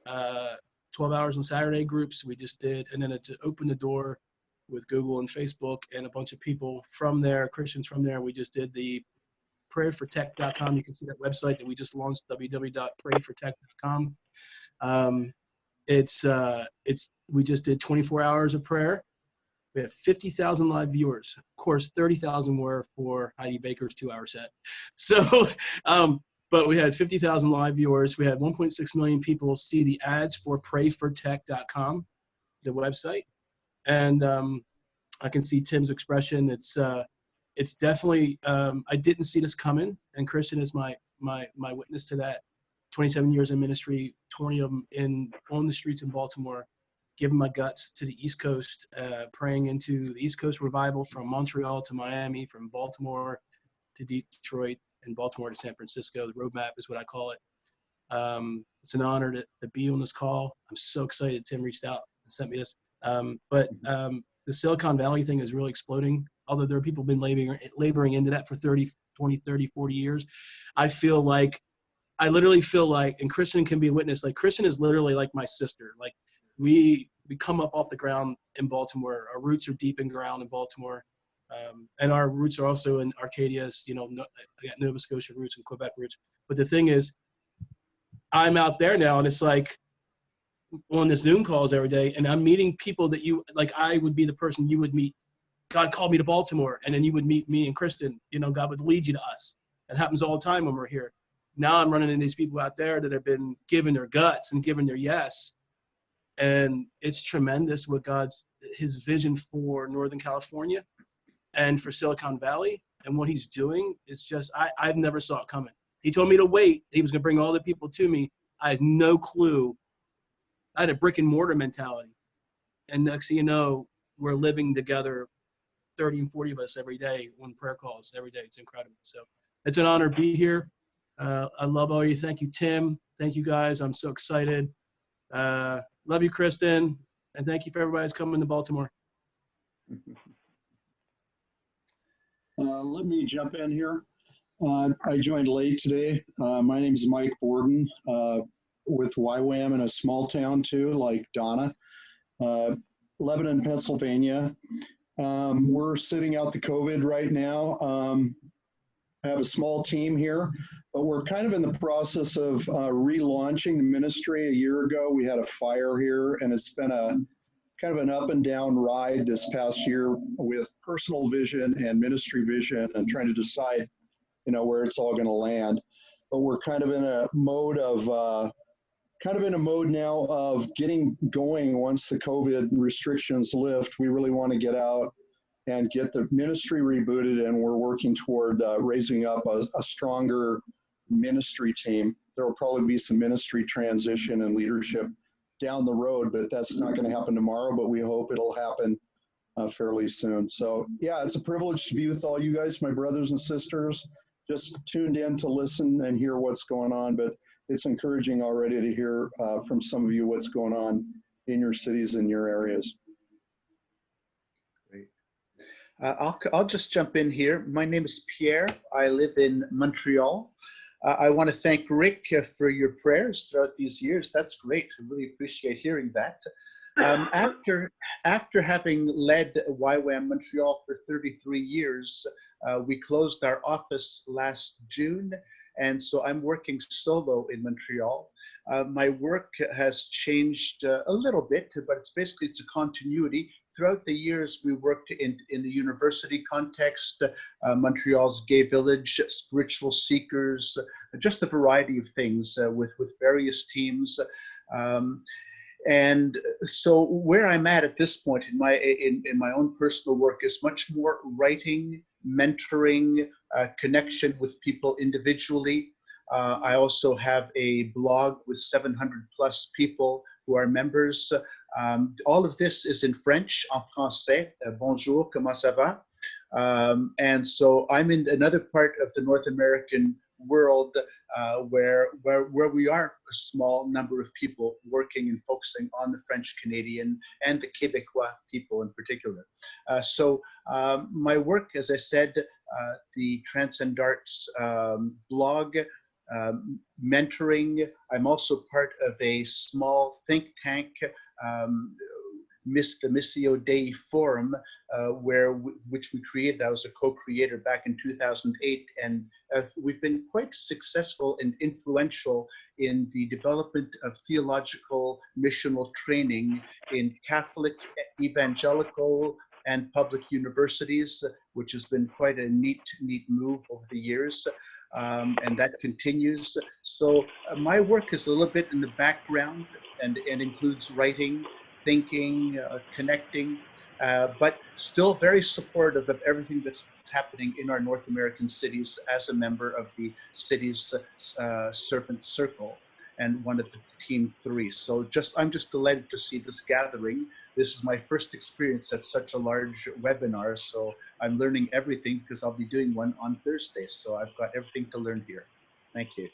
12 hours on Saturday groups we just did. And then to open the door with Google and Facebook and a bunch of people from there, Christians from there, we just did the prayfortech.com. You can see that website that we just launched, www.prayfortech.com. We just did 24 hours of prayer. We have 50,000 live viewers. Of course, 30,000 were for Heidi Baker's 2-hour set. So, but we had 50,000 live viewers. We had 1.6 million people see the ads for prayfortech.com, the website. And I can see Tim's expression. It's definitely, I didn't see this coming. And Christian is my witness to that. 27 years in ministry, 20 of them on the streets in Baltimore, giving my guts to the East Coast, praying into the East Coast revival from Montreal to Miami, from Baltimore to Detroit, and Baltimore to San Francisco. The roadmap is what I call it. It's an honor to be on this call. I'm so excited Tim reached out and sent me this. But the Silicon Valley thing is really exploding. Although there are people who've been laboring into that for 20, 30, 40 years. I literally feel like, and Kristen can be a witness, like Kristen is literally like my sister. Like we come up off the ground in Baltimore. Our roots are deep in ground in Baltimore. And our roots are also in Arcadia's, I got Nova Scotia roots and Quebec roots. But the thing is, I'm out there now, and it's like on the Zoom calls every day, and I'm meeting people that I would be the person you would meet. God called me to Baltimore, and then you would meet me and Kristen. God would lead you to us. That happens all the time when we're here. Now I'm running into these people out there that have been giving their guts and giving their yes. And it's tremendous what his vision for Northern California and for Silicon Valley, and what he's doing is just, I've never saw it coming. He told me to wait. He was going to bring all the people to me. I had no clue. I had a brick and mortar mentality. And next thing you know, we're living together, 30 and 40 of us every day on prayer calls every day. It's incredible. So it's an honor to be here. I love all you. Thank you, Tim. Thank you, guys. I'm so excited. Love you, Kristen. And thank you for everybody who's coming to Baltimore. Let me jump in here. I joined late today. My name is Mike Borden with YWAM in a small town too, like Donna, Lebanon, Pennsylvania. We're sitting out the COVID right now. I have a small team here, but we're kind of in the process of relaunching the ministry. A year ago, we had a fire here, and it's been a kind of an up and down ride this past year with personal vision and ministry vision and trying to decide, you know, where it's all going to land. But we're kind of in a mode of, now of getting going once the COVID restrictions lift. We really want to get out and get the ministry rebooted, and we're working toward raising up a stronger ministry team. There will probably be some ministry transition and leadership down the road, but that's not going to happen tomorrow, but we hope it'll happen fairly soon. So yeah, it's a privilege to be with all you guys, my brothers and sisters, just tuned in to listen and hear what's going on, but it's encouraging already to hear from some of you what's going on in your cities and your areas. Great. I'll just jump in here. My name is Pierre. I live in Montreal. I want to thank Rick for your prayers throughout these years. That's great. I really appreciate hearing that. After having led YWAM Montreal for 33 years, we closed our office last June, and so I'm working solo in Montreal. My work has changed a little bit, but it's a continuity. Throughout the years, we worked in the university context, Montreal's gay village, spiritual seekers, just a variety of things with various teams. And so where I'm at this point in my own personal work is much more writing, mentoring, connection with people individually. I also have a blog with 700 plus people who are members. All of this is in French, en français. Bonjour, comment ça va? And so I'm in another part of the North American world where we are a small number of people working and focusing on the French Canadian and the Quebecois people in particular. So my work, as I said, the Transcend Arts blog, mentoring. I'm also part of a small think tank, the Missio Dei Forum, which we created. I was a co-creator back in 2008, and we've been quite successful and influential in the development of theological missional training in Catholic, evangelical, and public universities, which has been quite a neat move over the years. And that continues. So my work is a little bit in the background and includes writing, thinking, connecting, but still very supportive of everything that's happening in our North American cities as a member of the city's servant circle and one of the team 3. So I'm just delighted to see this gathering. This is my first experience at such a large webinar, so I'm learning everything because I'll be doing one on Thursday. So I've got everything to learn here. Thank you.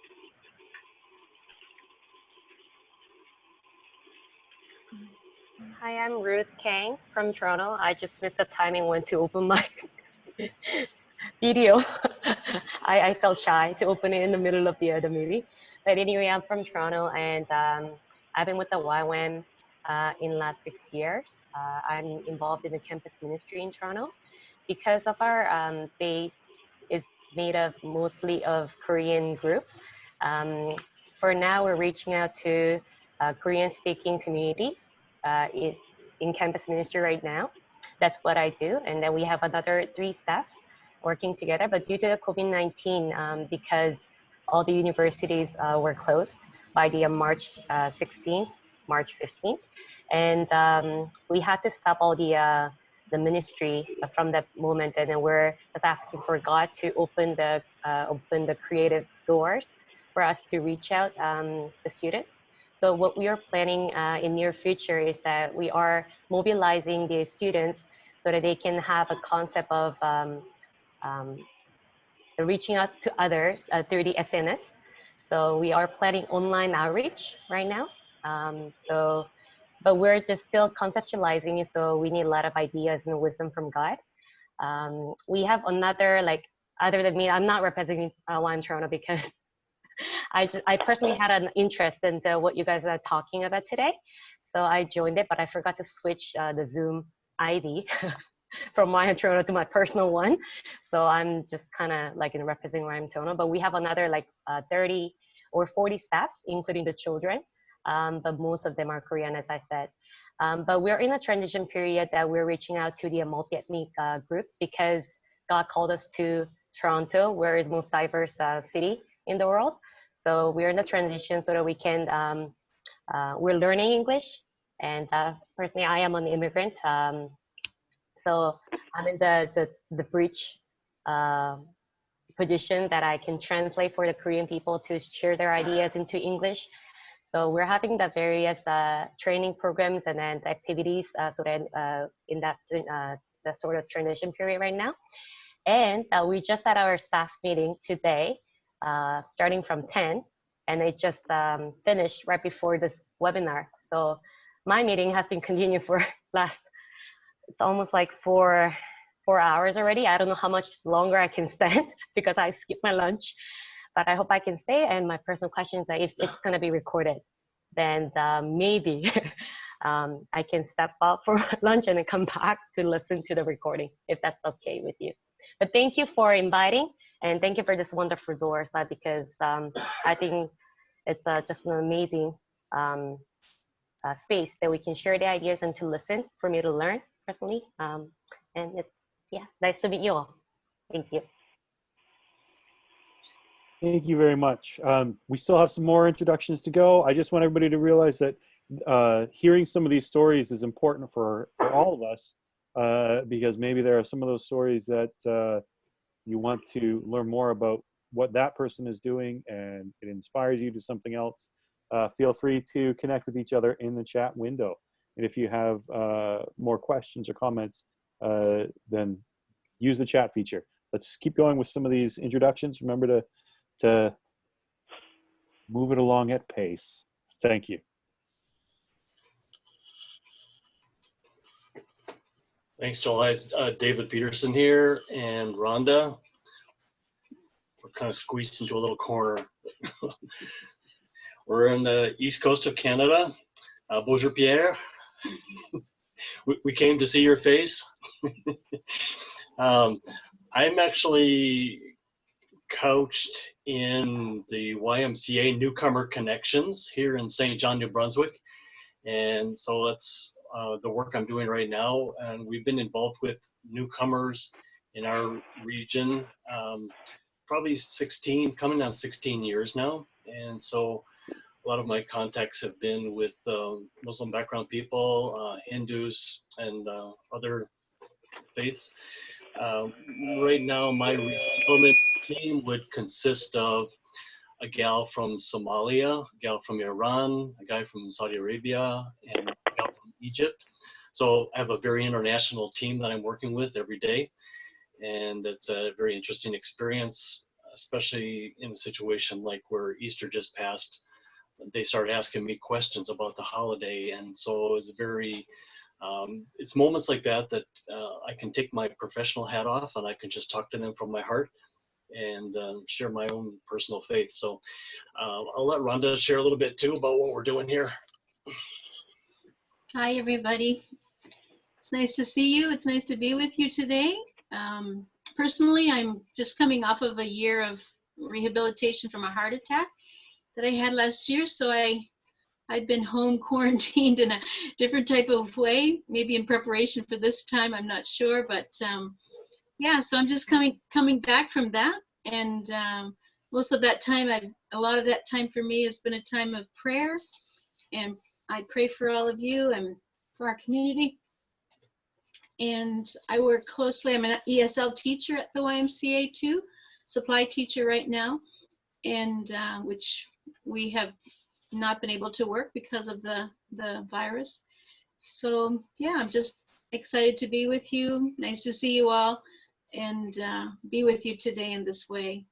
Hi, I'm Ruth Kang from Toronto. I just missed the timing when to open my video. I felt shy to open it in the middle of the meeting. But anyway, I'm from Toronto, and I've been with the YWAM in the last 6 years. I'm involved in the campus ministry in Toronto. Because of our base is made of mostly of Korean group. For now, we're reaching out to Korean-speaking communities in campus ministry right now. That's what I do. And then we have another 3 staffs working together. But due to the COVID-19, because all the universities were closed by the March 16th, March 15th, and we had to stop all the ministry from that moment, and then we're just asking for God to open the creative doors for us to reach out the students. So what we are planning in near future is that we are mobilizing the students so that they can have a concept of reaching out to others through the SNS. So we are planning online outreach right now. But we're just still conceptualizing it, so we need a lot of ideas and wisdom from God. We have another, like, other than me, I'm not representing YWAM Toronto because I personally had an interest in what you guys are talking about today. So I joined it, but I forgot to switch the Zoom ID from YWAM Toronto to my personal one. So I'm just kind of like representing YWAM Toronto, but we have another like 30 or 40 staffs, including the children. But most of them are Korean, as I said. But we're in a transition period that we're reaching out to the multi-ethnic groups because God called us to Toronto, where is most diverse city in the world. So we're in a transition so that we can, we're learning English. And personally, I am an immigrant. So I'm in the bridge position that I can translate for the Korean people to share their ideas into English. So we're having the various training programs and then activities so that in that sort of transition period right now. And we just had our staff meeting today, starting from 10, and it just finished right before this webinar. So my meeting has been continued for it's almost like four hours already. I don't know how much longer I can stand because I skipped my lunch, but I hope I can stay. And my personal question is that if it's going to be recorded, then maybe I can step out for lunch and then come back to listen to the recording, if that's okay with you. But thank you for inviting, and thank you for this wonderful doors, because I think it's just an amazing space that we can share the ideas and to listen, for me to learn personally. And it's, yeah, nice to meet you all. Thank you. Thank you very much. We still have some more introductions to go. I just want everybody to realize that hearing some of these stories is important for all of us, because maybe there are some of those stories that you want to learn more about what that person is doing and it inspires you to something else. Feel free to connect with each other in the chat window. And if you have more questions or comments, then use the chat feature. Let's keep going with some of these introductions. Remember to move it along at pace. Thank you. Thanks, Joel. It's David Peterson here, and Rhonda. We're kind of squeezed into a little corner. We're in the east coast of Canada. Bonjour, Pierre. We came to see your face. I'm actually couched in the YMCA Newcomer Connections here in St. John, New Brunswick. And so that's the work I'm doing right now. And we've been involved with newcomers in our region, probably coming on 16 years now. And so a lot of my contacts have been with Muslim background people, Hindus, and other faiths. Right now, my resettlement team would consist of a gal from Somalia, a gal from Iran, a guy from Saudi Arabia, and a gal from Egypt. So I have a very international team that I'm working with every day. And it's a very interesting experience, especially in a situation like where Easter just passed. They started asking me questions about the holiday. And so it's very, it's moments like that that I can take my professional hat off and I can just talk to them from my heart and share my own personal faith. So I'll let Rhonda share a little bit too about what we're doing here. Hi, everybody. It's nice to see you. It's nice to be with you today. Personally, I'm just coming off of a year of rehabilitation from a heart attack that I had last year. So I'd been home quarantined in a different type of way, maybe in preparation for this time, I'm not sure. But yeah, so I'm just coming back from that. And most of that time, a lot of that time for me has been a time of prayer. And I pray for all of you and for our community. And I work closely, I'm an ESL teacher at the YMCA too, supply teacher right now, and which we have not been able to work because of the virus. So yeah, I'm just excited to be with you. Nice to see you all and be with you today in this way.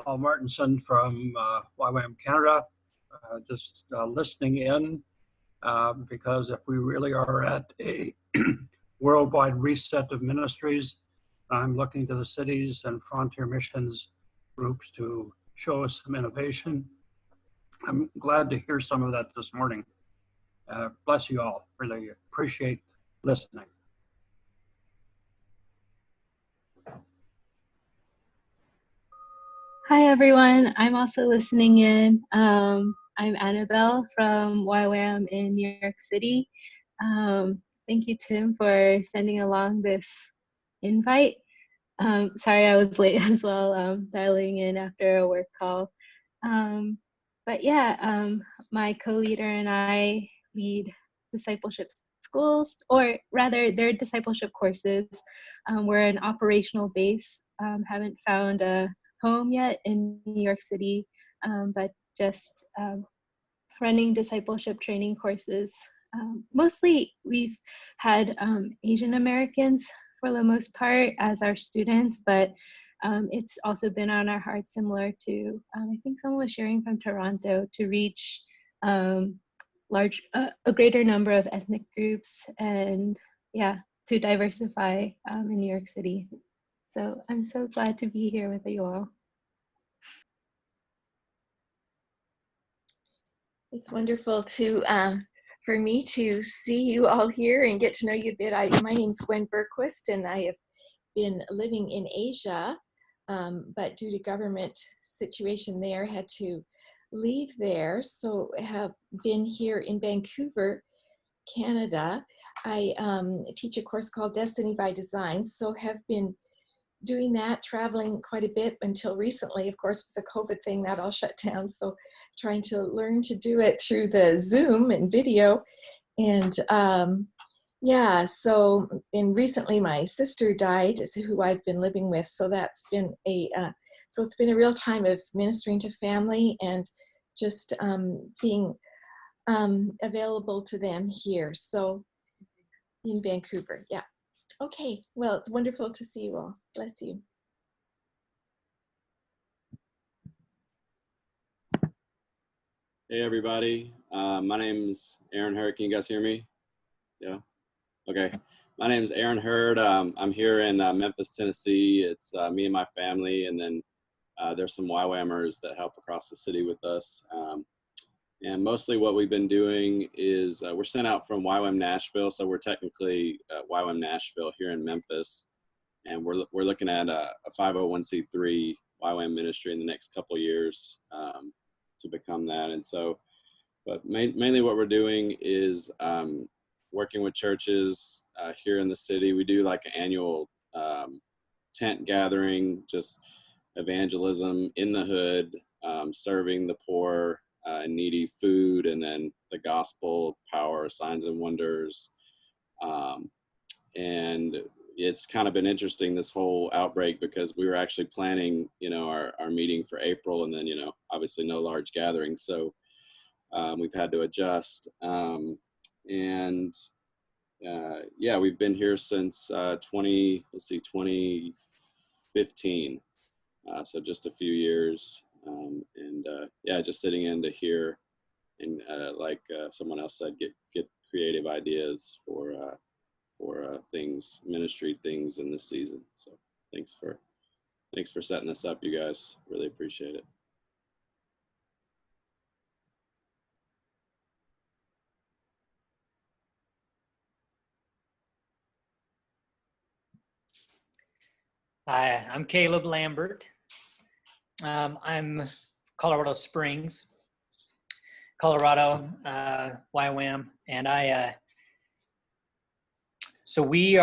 Paul Martinson from YWAM Canada. just listening in, because if we really are at a worldwide reset of ministries, I'm looking to the cities and frontier missions groups to show us some innovation. I'm glad to hear some of that this morning. Bless you all. Really appreciate listening. Hi, everyone. I'm also listening in. I'm Annabelle from YWAM in New York City. Thank you, Tim, for sending along this invite. Sorry I was late as well, dialing in after a work call. But yeah, my co-leader and I lead discipleship schools, or rather they're discipleship courses. We're an operational base, haven't found a home yet in New York City, but just running discipleship training courses. Mostly we've had Asian Americans for the most part as our students, but it's also been on our hearts, similar to, I think someone was sharing from Toronto, to reach a greater number of ethnic groups, and yeah, to diversify in New York City. So I'm so glad to be here with you all. It's wonderful to for me to see you all here and get to know you a bit. My name's Gwen Berquist, and I have been living in Asia, but due to government situation there, had to leave there. So I have been here in Vancouver, Canada. I teach a course called Destiny by Design, so have been doing that, traveling quite a bit until recently. Of course, with the COVID thing, that all shut down. So trying to learn to do it through the Zoom and video. And yeah, so, and recently my sister died, who I've been living with. So that's been so it's been a real time of ministering to family and just being available to them here. So in Vancouver, yeah. Okay, well, it's wonderful to see you all. Bless you. Hey everybody, my name is Aaron Hurd. Can you guys hear me? Yeah. Okay. My name is Aaron Hurd. I'm here in Memphis, Tennessee. It's me and my family, and then there's some YWAMers that help across the city with us. And mostly what we've been doing is we're sent out from YWAM Nashville, so we're technically YWAM Nashville here in Memphis, and we're looking at a 501c3 YWAM ministry in the next couple of years to become that. And so, but mainly what we're doing is working with churches here in the city. We do like an annual tent gathering, just evangelism in the hood, serving the poor and needy food, and then the gospel, power, signs and wonders. And it's kind of been interesting, this whole outbreak, because we were actually planning, our meeting for April, and then, obviously no large gatherings. So we've had to adjust. Yeah, we've been here since 2015. So just a few years. Yeah, just sitting in to hear, and like someone else said, get creative ideas for things, ministry things in this season. So thanks for setting this up, you guys. Really appreciate it. Hi, I'm Caleb Lambert. I'm Colorado Springs, Colorado, YWAM, and so we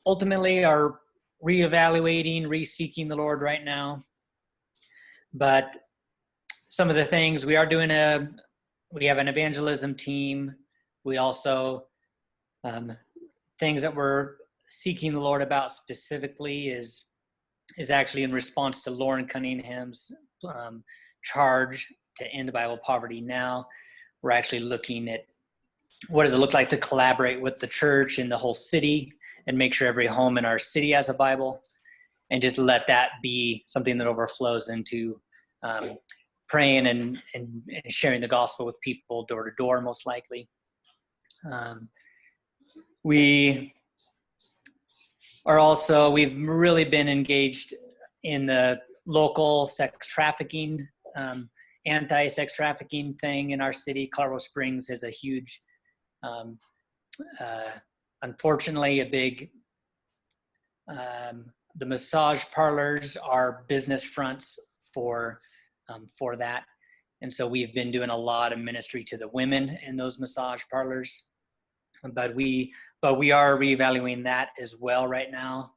ultimately are reevaluating, reseeking the Lord right now. But some of the things we are doing, we have an evangelism team. We also, things that we're seeking the Lord about specifically is actually in response to Lauren Cunningham's charge to end Bible poverty now. We're actually looking at what does it look like to collaborate with the church in the whole city and make sure every home in our city has a Bible, and just let that be something that overflows into praying and sharing the gospel with people door to door, most likely. We've really been engaged in the local sex trafficking, anti-sex trafficking thing in our city. Colorado Springs is a huge, unfortunately, a big, the massage parlors are business fronts for that. And so we've been doing a lot of ministry to the women in those massage parlors. But we are reevaluating that as well right now.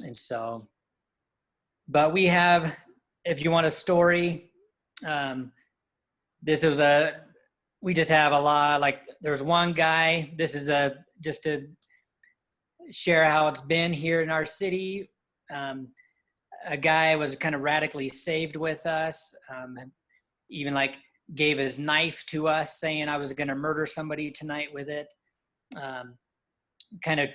And so, but we have, if you want a story, we just have a lot, like there's one guy, this is just to share how it's been here in our city. A guy was kind of radically saved with us, even like gave his knife to us saying I was going to murder somebody tonight with it. Kind of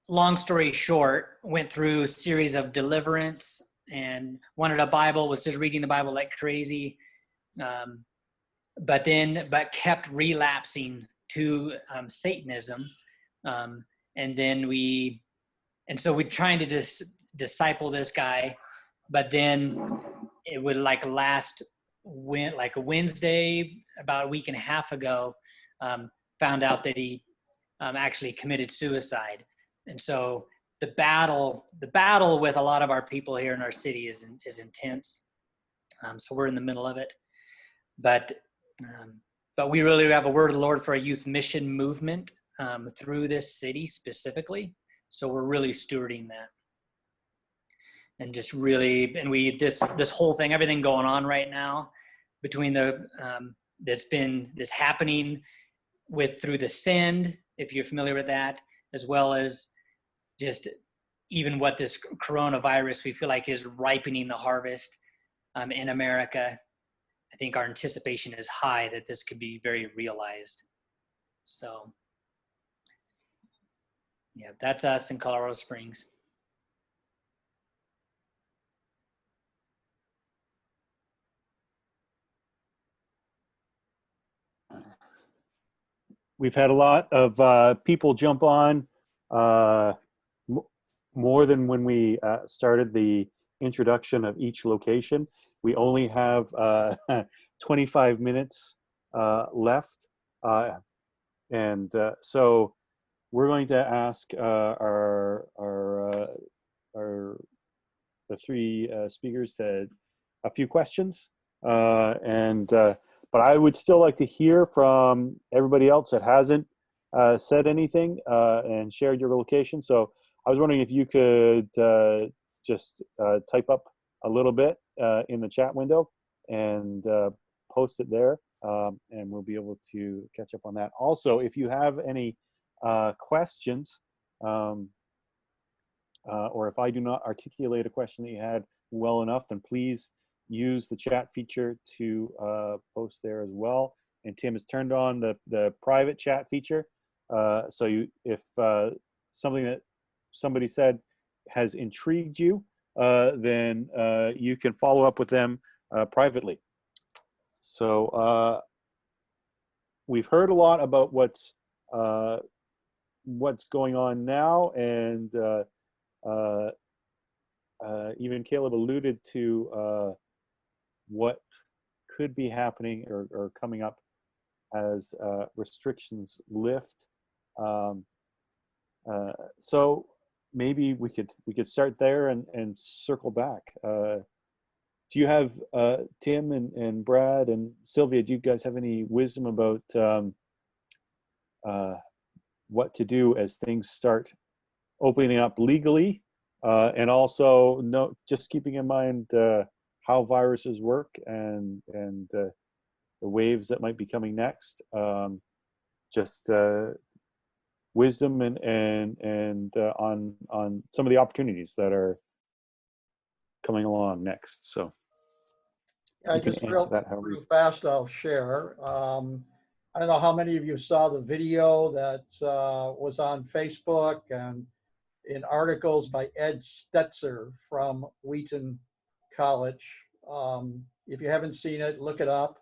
long story short, went through a series of deliverance and wanted a Bible, was just reading the Bible like crazy. But kept relapsing to Satanism. So we're trying to just disciple this guy, but then it would like last like a Wednesday, about a week and a half ago, found out that he actually committed suicide. And so the battle with a lot of our people here in our city is intense. So we're in the middle of it, but we really have a word of the Lord for a youth mission movement through this city specifically. So we're really stewarding that. And just really, and this whole thing, everything going on right now between that's happening through the Send, if you're familiar with that, as well as just even what this coronavirus, we feel like is ripening the harvest in America. I think our anticipation is high that this could be very realized. So yeah, that's us in Colorado Springs. We've had a lot of people jump on, more than when we started the introduction of each location. We only have 25 minutes left. So we're going to ask the three speakers a few questions. But I would still like to hear from everybody else that hasn't said anything and shared your location. So I was wondering if you could just type up a little bit in the chat window and post it there, and we'll be able to catch up on that. Also, if you have any questions, or if I do not articulate a question that you had well enough, then please use the chat feature to post there as well. And Tim has turned on the private chat feature. So if something that somebody said has intrigued you, then you can follow up with them privately. So we've heard a lot about what's going on now, and even Caleb alluded to what could be happening or coming up as restrictions lift. So maybe we could start there and circle back. Do you have Tim and Brad and Sylvia? Do you guys have any wisdom about what to do as things start opening up legally, and also just keeping in mind how viruses work and the waves that might be coming next? Just wisdom and on some of the opportunities that are coming along next. So yeah, just real fast, I'll share. I don't know how many of you saw the video that was on Facebook and in articles by Ed Stetzer from Wheaton College. If you haven't seen it, look it up.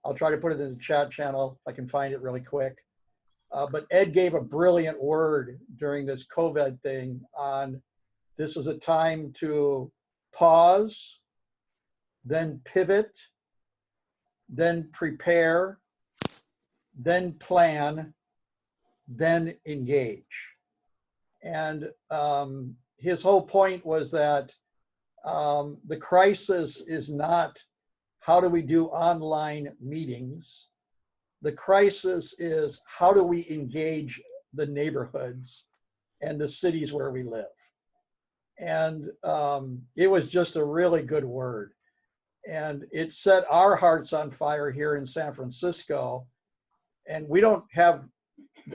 I'll try to put it in the chat channel if I can find it really quick. But Ed gave a brilliant word during this COVID thing on this is a time to pause, then pivot, then prepare, then plan, then engage. And his whole point was that the crisis is not how do we do online meetings. The crisis is how do we engage the neighborhoods and the cities where we live. And it was just a really good word. And it set our hearts on fire here in San Francisco. And we don't have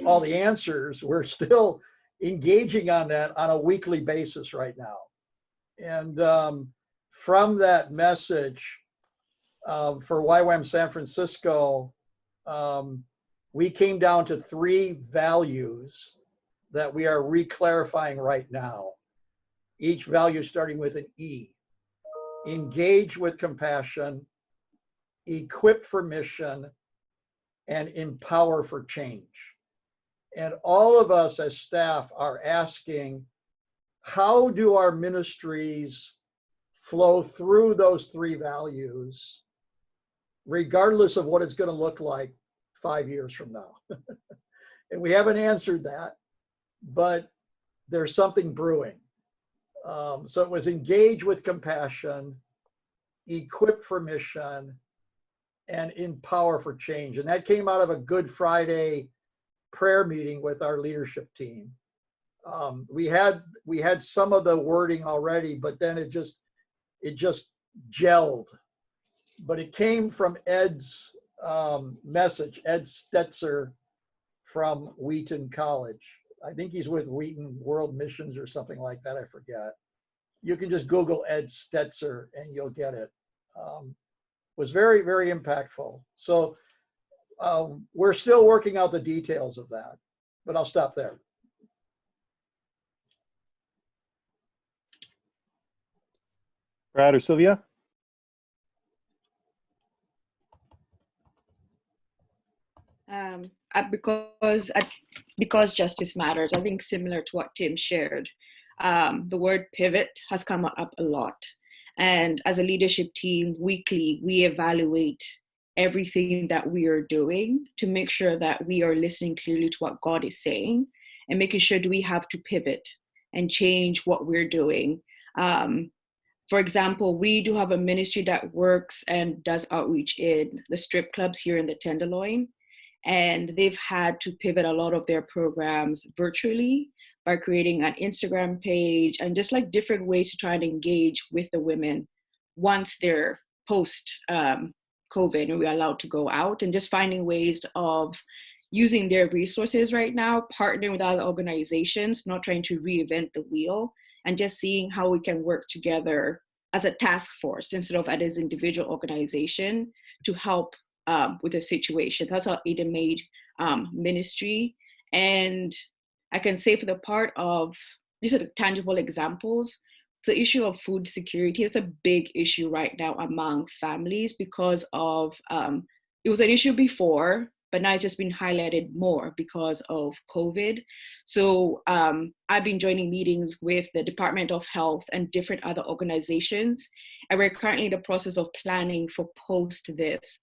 all the answers. We're still engaging on that on a weekly basis right now. And from that message for YWAM San Francisco, we came down to 3 values that we are re-clarifying right now. Each value starting with an E. Engage with compassion, equip for mission, and empower for change. And all of us as staff are asking, how do our ministries flow through those 3 values, regardless of what it's going to look like 5 years from now? And we haven't answered that, but there's something brewing. So it was engage with compassion, equip for mission, and empower for change. And that came out of a Good Friday prayer meeting with our leadership team. We had some of the wording already, but then it just gelled. But it came from Ed's message, Ed Stetzer from Wheaton College. I think he's with Wheaton World Missions or something like that, I forget. You can just Google Ed Stetzer and you'll get it. Was very, very impactful. So we're still working out the details of that, but I'll stop there. Brad or Sylvia? Because justice matters, I think similar to what Tim shared, the word pivot has come up a lot. And as a leadership team, weekly, we evaluate everything that we are doing to make sure that we are listening clearly to what God is saying and making sure do we have to pivot and change what we're doing. For example, we do have a ministry that works and does outreach in the strip clubs here in the Tenderloin. And they've had to pivot a lot of their programs virtually by creating an Instagram page and just like different ways to try and engage with the women once they're post COVID and we're allowed to go out, and just finding ways of using their resources right now, partnering with other organizations, not trying to reinvent the wheel, and just seeing how we can work together as a task force instead of as an individual organization to help with the situation. That's our Aid and Made ministry. And I can say for the part of, these are the tangible examples, the issue of food security is a big issue right now among families because of, it was an issue before, but now it's just been highlighted more because of COVID. So I've been joining meetings with the Department of Health and different other organizations. And we're currently in the process of planning for post this.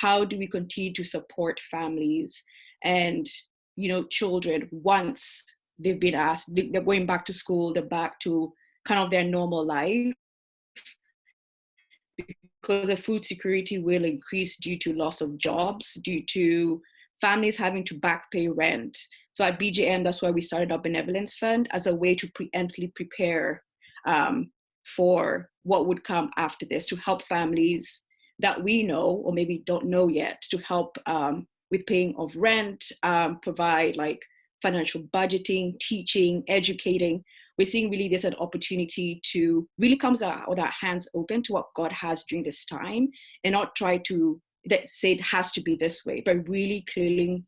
How do we continue to support families and, you know, children once they've been asked, they're going back to school, they're back to kind of their normal life, because the food security will increase due to loss of jobs, due to families having to back pay rent. So at BJM, that's why we started our benevolence fund as a way to preemptively prepare for what would come after this, to help families that we know or maybe don't know yet, to help with paying of rent, provide like financial budgeting, teaching, educating. We're seeing really this an opportunity to really come out with our hands open to what God has during this time, and not try to say it has to be this way, but really clearly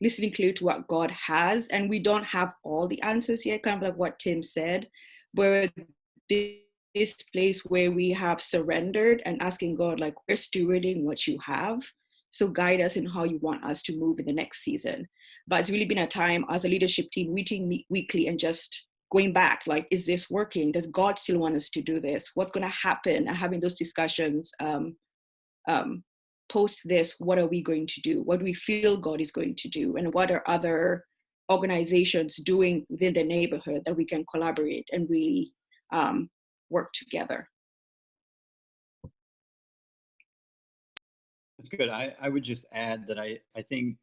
listening clearly to what God has. And we don't have all the answers yet, kind of like what Tim said, but this place where we have surrendered and asking God, like, we're stewarding what you have. So guide us in how you want us to move in the next season. But it's really been a time as a leadership team meeting weekly and just going back, like, is this working? Does God still want us to do this? What's going to happen? And having those discussions post this, what are we going to do? What do we feel God is going to do? And what are other organizations doing within the neighborhood that we can collaborate and really work together? That's good. I would just add that I think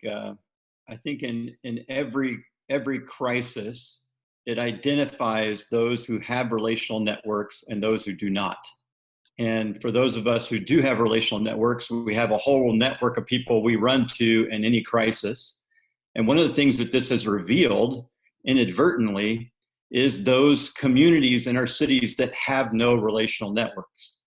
in every crisis, it identifies those who have relational networks and those who do not. And for those of us who do have relational networks, we have a whole network of people we run to in any crisis. And one of the things that this has revealed inadvertently is those communities in our cities that have no relational networks.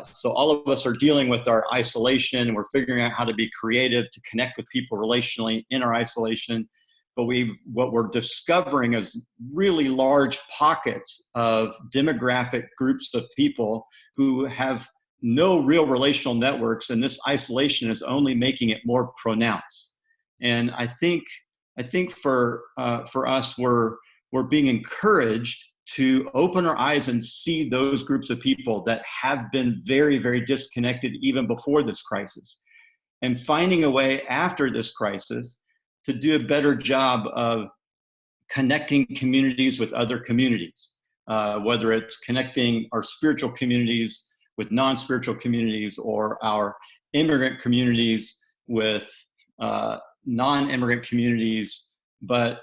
So all of us are dealing with our isolation, and we're figuring out how to be creative to connect with people relationally in our isolation. But what we're discovering is really large pockets of demographic groups of people who have no real relational networks, and this isolation is only making it more pronounced. And I think for us, we're being encouraged to open our eyes and see those groups of people that have been very, very disconnected even before this crisis, and finding a way after this crisis to do a better job of connecting communities with other communities, whether it's connecting our spiritual communities with non-spiritual communities, or our immigrant communities with non-immigrant communities,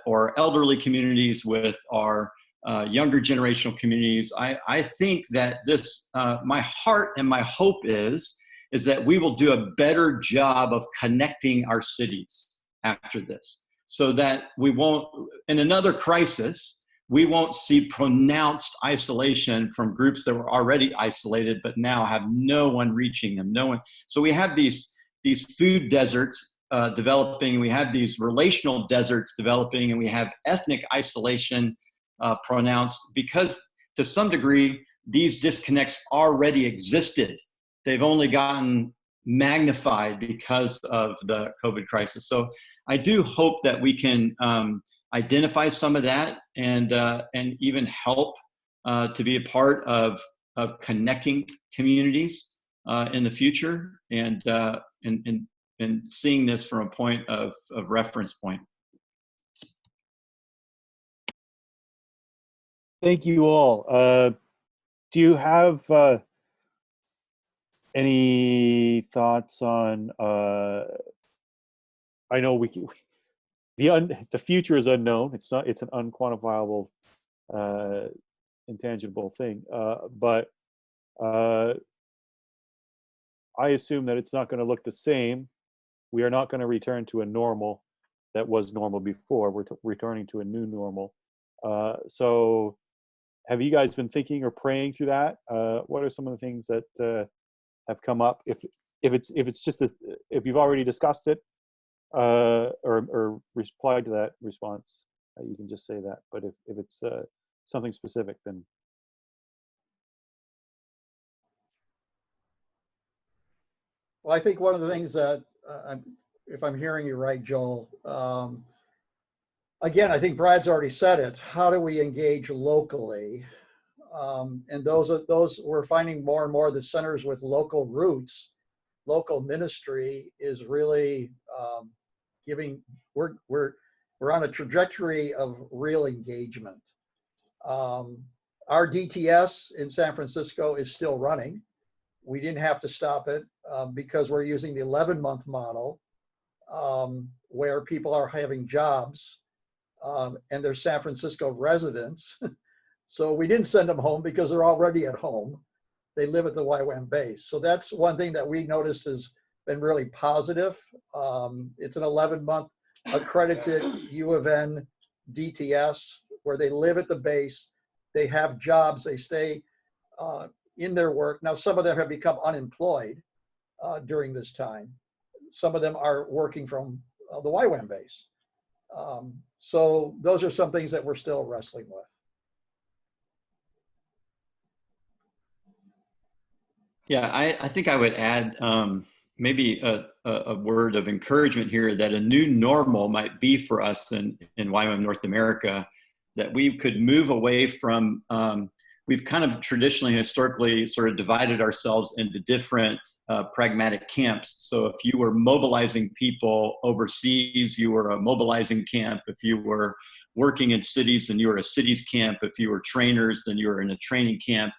or elderly communities with our younger generational communities. I think that this, my heart and my hope is that we will do a better job of connecting our cities after this, so that we won't, in another crisis, we won't see pronounced isolation from groups that were already isolated, but now have no one reaching them, no one. So we have these food deserts developing, we have these relational deserts developing, and we have ethnic isolation pronounced, because to some degree, these disconnects already existed. They've only gotten magnified because of the COVID crisis. So I do hope that we can identify some of that, and even help to be a part of connecting communities in the future, and seeing this from a point of reference point. Thank you all. Do you have any thoughts on? I know the future is unknown. It's not. It's an unquantifiable, intangible thing. But I assume that it's not going to look the same. We are not going to return to a normal that was normal before. We're returning to a new normal. So, have you guys been thinking or praying through that? What are some of the things that have come up? If it's just if you've already discussed it, or replied to that response, you can just say that. But if it's something specific, then. Well, I think one of the things that, if I'm hearing you right, Joel, again, I think Brad's already said it. How do we engage locally? And those we're finding more and more the centers with local roots, local ministry is really giving. We're on a trajectory of real engagement. Our DTS in San Francisco is still running. We didn't have to stop it because we're using the 11-month model, where people are having jobs and they're San Francisco residents. So we didn't send them home because they're already at home. They live at the YWAM base. So that's one thing that we noticed has been really positive. It's an 11-month accredited U of N DTS where they live at the base. They have jobs. They stay in their work. Now, some of them have become unemployed during this time. Some of them are working from the YWAM base. So those are some things that we're still wrestling with. Yeah, I think I would add maybe a word of encouragement here that a new normal might be for us in YWAM North America, that we could move away from, we've kind of traditionally, historically sort of divided ourselves into different pragmatic camps. So if you were mobilizing people overseas, you were a mobilizing camp. If you were working in cities, then you were a cities camp. If you were trainers, then you were in a training camp.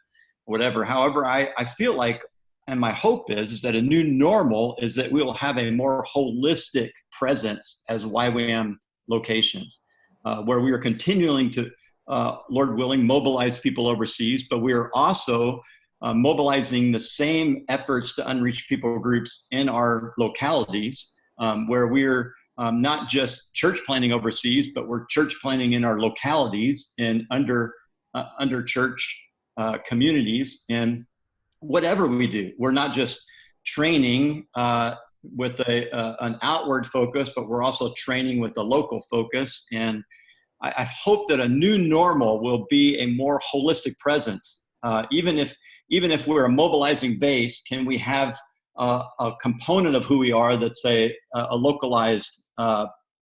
Whatever. However, I feel like, and my hope is that a new normal is that we will have a more holistic presence as YWAM locations, where we are continuing to, Lord willing, mobilize people overseas, but we are also mobilizing the same efforts to unreached people groups in our localities, where we're not just church planting overseas, but we're church planting in our localities and under church communities. And whatever we do, we're not just training with an outward focus, but we're also training with a local focus. And I hope that a new normal will be a more holistic presence. Even if we're a mobilizing base, can we have a component of who we are that's a localized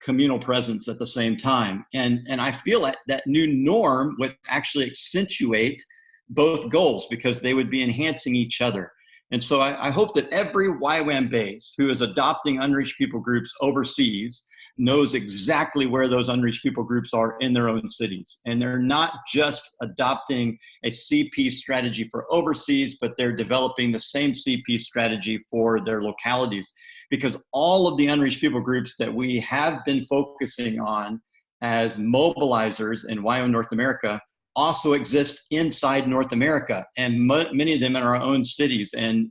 communal presence at the same time? And I feel like that new norm would actually accentuate both goals, because they would be enhancing each other. And so I hope that every YWAM base who is adopting unreached people groups overseas knows exactly where those unreached people groups are in their own cities. And they're not just adopting a CP strategy for overseas, but they're developing the same CP strategy for their localities. Because all of the unreached people groups that we have been focusing on as mobilizers in YWAM North America also exist inside North America, and many of them in our own cities. And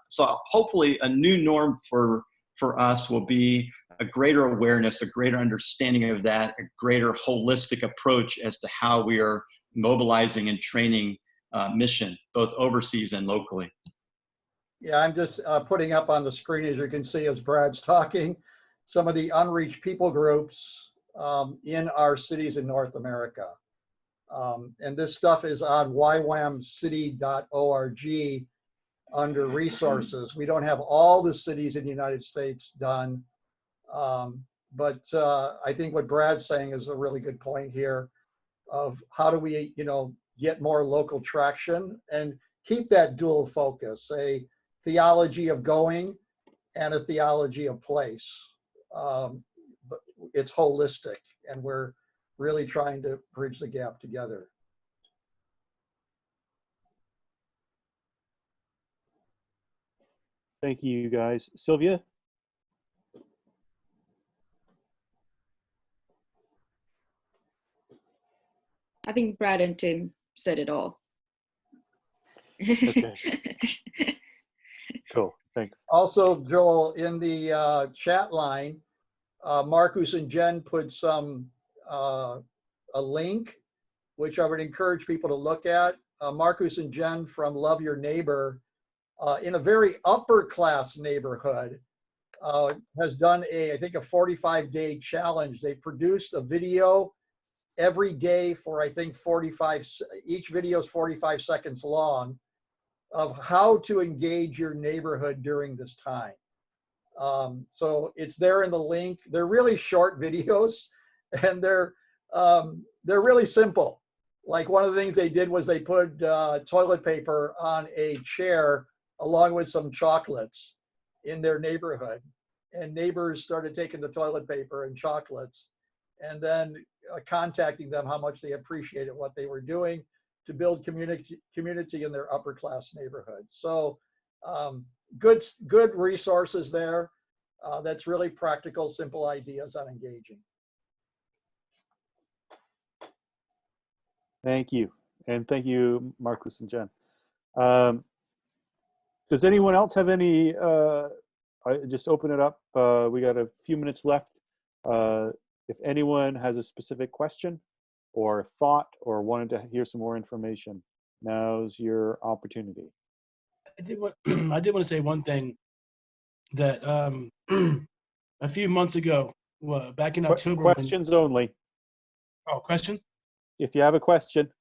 so hopefully a new norm for us will be a greater awareness, a greater understanding of that, a greater holistic approach as to how we are mobilizing and training mission, both overseas and locally. Yeah, I'm just putting up on the screen, as you can see, as Brad's talking, some of the unreached people groups in our cities in North America. And this stuff is on ywamcity.org under resources. We don't have all the cities in the United States done, but I think what Brad's saying is a really good point here of how do we, get more local traction and keep that dual focus, a theology of going and a theology of place. But it's holistic, and we're really trying to bridge the gap together. Thank you, guys. Sylvia? I think Brad and Tim said it all. Okay. Cool, thanks. Also, Joel, in the chat line, Marcus and Jen put some a link, which I would encourage people to look at. Marcus and Jen from Love Your Neighbor, in a very upper class neighborhood, has done I think a 45-day challenge. They produced a video every day for, I think, each video is 45 seconds long, of how to engage your neighborhood during this time. So it's there in the link. They're really short videos, and they're really simple. Like, one of the things they did was they put toilet paper on a chair along with some chocolates in their neighborhood, and neighbors started taking the toilet paper and chocolates and then contacting them how much they appreciated what they were doing to build community in their upper class neighborhood. So good resources there. That's really practical, simple ideas on engaging. Thank you. And thank you, Marcus and Jen. Does anyone else have any, just open it up. We got a few minutes left. If anyone has a specific question or thought or wanted to hear some more information, now's your opportunity. I did want to say one thing, that a few months ago, back in October. Questions only. Oh, question? If you have a question.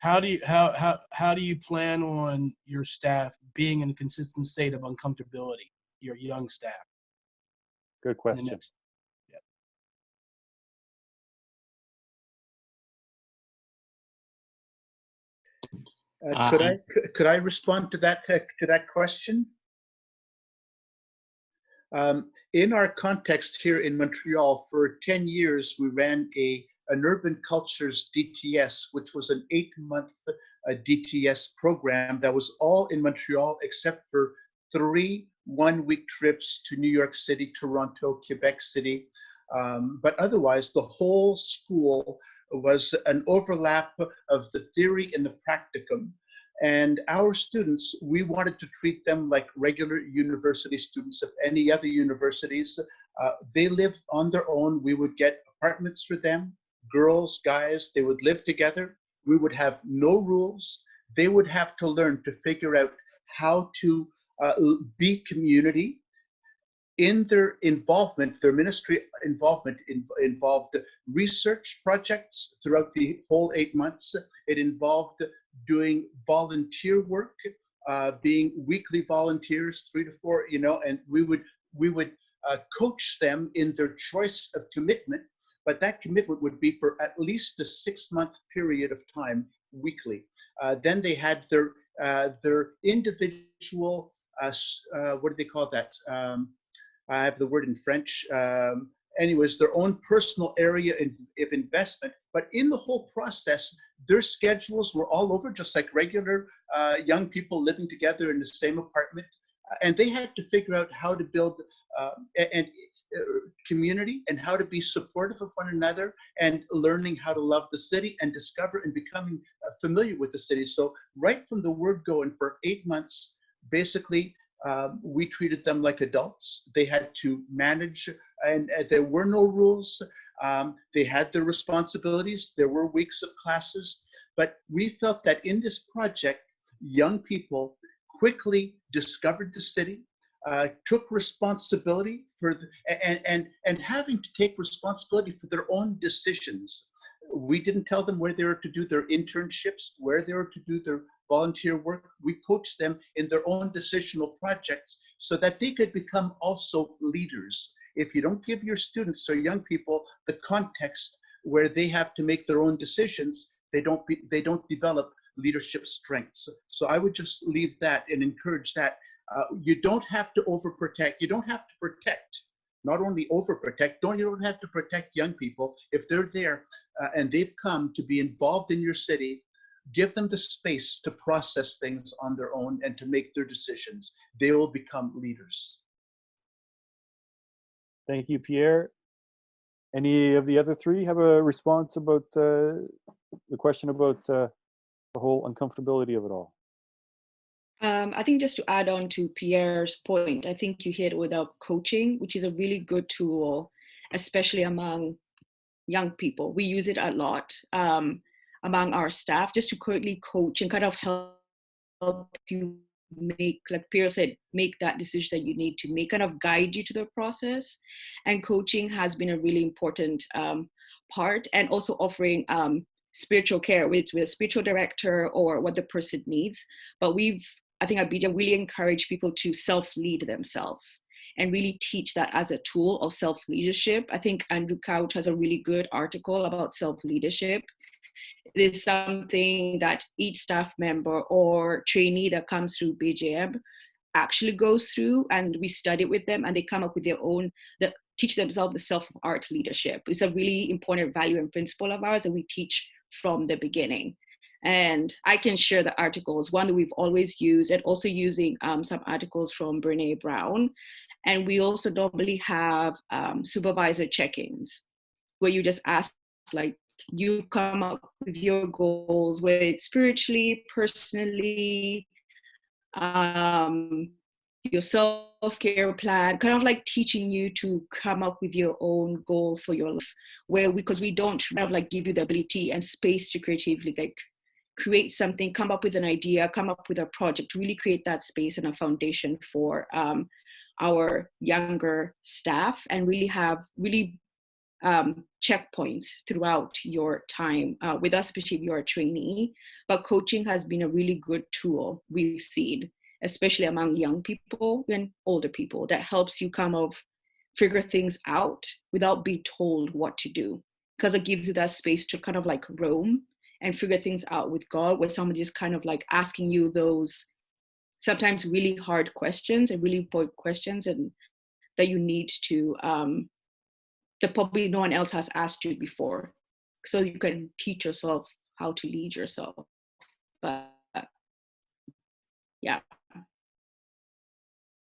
how do you plan on your staff being in a consistent state of uncomfortability, your young staff? Good question. Could I respond to that question? In our context here in Montreal, for 10 years, we ran an urban cultures DTS, which was an 8-month DTS program that was all in Montreal except for 3 one-week trips to New York City, Toronto, Quebec City. But otherwise, the whole school was an overlap of the theory and the practicum. And our students, we wanted to treat them like regular university students of any other universities. They lived on their own. We would get apartments for them, girls, guys, they would live together. We would have no rules. They would have to learn to figure out how to be community. In their involvement, their ministry involvement involved research projects throughout the whole 8 months. It involved doing volunteer work, being weekly volunteers, 3 to 4, and we would coach them in their choice of commitment, but that commitment would be for at least a 6-month period of time weekly. Then they had their individual, what do they call that? I have the word in French. Anyways, their own personal area of investment. But in the whole process, their schedules were all over, just like regular young people living together in the same apartment. And they had to figure out how to build community and how to be supportive of one another and learning how to love the city and discover and becoming familiar with the city. So right from the word go, and for 8 months, basically, we treated them like adults. They had to manage, and there were no rules. They had their responsibilities. There were weeks of classes, but we felt that in this project, young people quickly discovered the city, took responsibility for and having to take responsibility for their own decisions. We didn't tell them where they were to do their internships, where they were to do their volunteer work. We coached them in their own decisional projects so that they could become also leaders. If you don't give your students or young people the context where they have to make their own decisions, they don't develop leadership strengths. So I would just leave that and encourage that. You don't have to overprotect. You don't have to protect. Not only overprotect, you don't have to protect young people. If they're there and they've come to be involved in your city, give them the space to process things on their own and to make their decisions. They will become leaders. Thank you, Pierre. Any of the other three have a response about the question about the whole uncomfortability of it all? I think just to add on to Pierre's point, I think you hit without coaching, which is a really good tool, especially among young people. We use it a lot among our staff, just to quickly coach and kind of help you make, like Pierre said, make that decision that you need to make, kind of guide you to the process. And coaching has been a really important part, and also offering spiritual care with a spiritual director or what the person needs. But I think at BJ really encourage people to self-lead themselves and really teach that as a tool of self-leadership. I think Andrew Couch has a really good article about self-leadership. It is something that each staff member or trainee that comes through BJM actually goes through, and we study with them and they come up with their own, teach themselves the self-art leadership. It's a really important value and principle of ours that we teach from the beginning. And I can share the articles, one that we've always used, and also using some articles from Brene Brown. And we also normally have supervisor check-ins where you just ask, like, you come up with your goals, whether it's spiritually, personally, your self-care plan, kind of like teaching you to come up with your own goal for your life, because we don't kind of like give you the ability and space to creatively like create something, come up with an idea, come up with a project, really create that space and a foundation for our younger staff, and really checkpoints throughout your time with us, especially if you're a trainee. But coaching has been a really good tool we've seen, especially among young people and older people, that helps you kind of figure things out without being told what to do, because it gives you that space to kind of like roam and figure things out with God, where somebody is kind of like asking you those sometimes really hard questions and really important questions, and that you need to that probably no one else has asked you before, so you can teach yourself how to lead yourself. But yeah,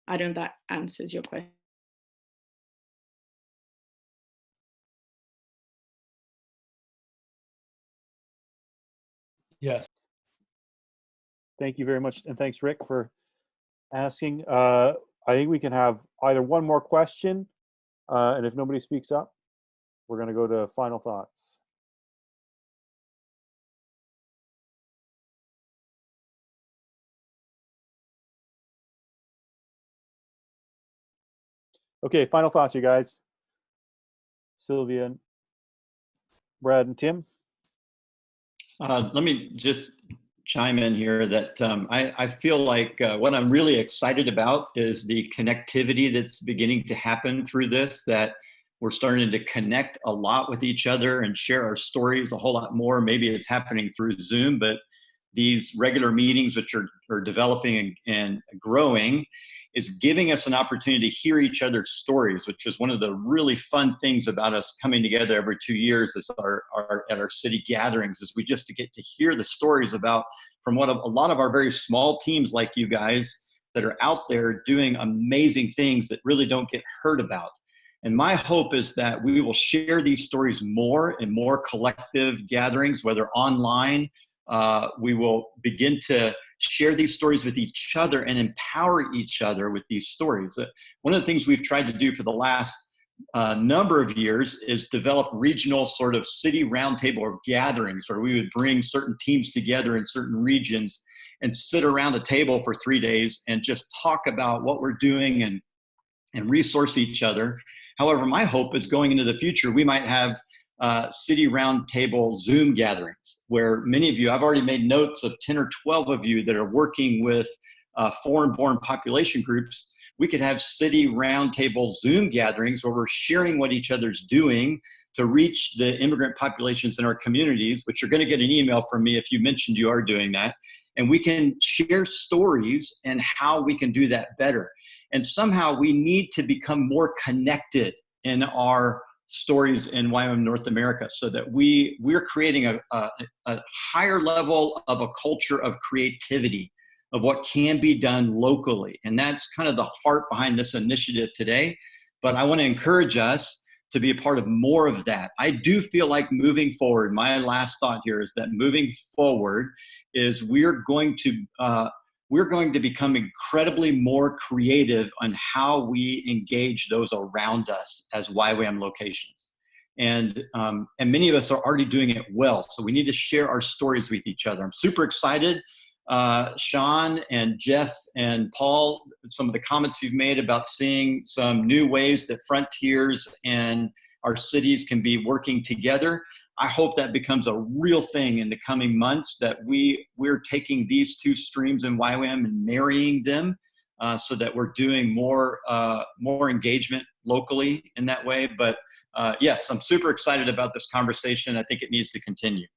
I don't know if that answers your question. Yes. Thank you very much, and thanks, Rick, for asking. I think we can have either one more question, and if nobody speaks up, we're going to go to final thoughts. Okay, final thoughts, you guys. Sylvia, Brad, and Tim. Let me just chime in here that I feel like what I'm really excited about is the connectivity that's beginning to happen through this, that we're starting to connect a lot with each other and share our stories a whole lot more. Maybe it's happening through Zoom, but these regular meetings, which are developing and growing, is giving us an opportunity to hear each other's stories, which is one of the really fun things about us coming together every 2 years at our city gatherings, is we just get to hear the stories from what a lot of our very small teams like you guys that are out there doing amazing things that really don't get heard about. And my hope is that we will share these stories more and more collective gatherings, whether online. We will begin to share these stories with each other and empower each other with these stories. One of the things we've tried to do for the last number of years is develop regional sort of city roundtable or gatherings where we would bring certain teams together in certain regions and sit around a table for 3 days and just talk about what we're doing and resource each other. However, my hope is going into the future, we might have city roundtable Zoom gatherings where many of you, I've already made notes of 10 or 12 of you that are working with foreign-born population groups. We could have city roundtable Zoom gatherings where we're sharing what each other's doing to reach the immigrant populations in our communities, which you're going to get an email from me if you mentioned you are doing that. And we can share stories and how we can do that better. And somehow we need to become more connected in our stories in YWAM North America, so that we're creating a higher level of a culture of creativity of what can be done locally. And that's kind of the heart behind this initiative today. But I want to encourage us to be a part of more of that. I do feel like moving forward, my last thought here is that moving forward is we're going to become incredibly more creative on how we engage those around us as YWAM locations. And many of us are already doing it well. So we need to share our stories with each other. I'm super excited. Sean and Jeff and Paul, some of the comments you've made about seeing some new ways that frontiers and our cities can be working together. I hope that becomes a real thing in the coming months, that we're taking these two streams in YWAM and marrying them so that we're doing more engagement locally in that way. But yes, I'm super excited about this conversation. I think it needs to continue.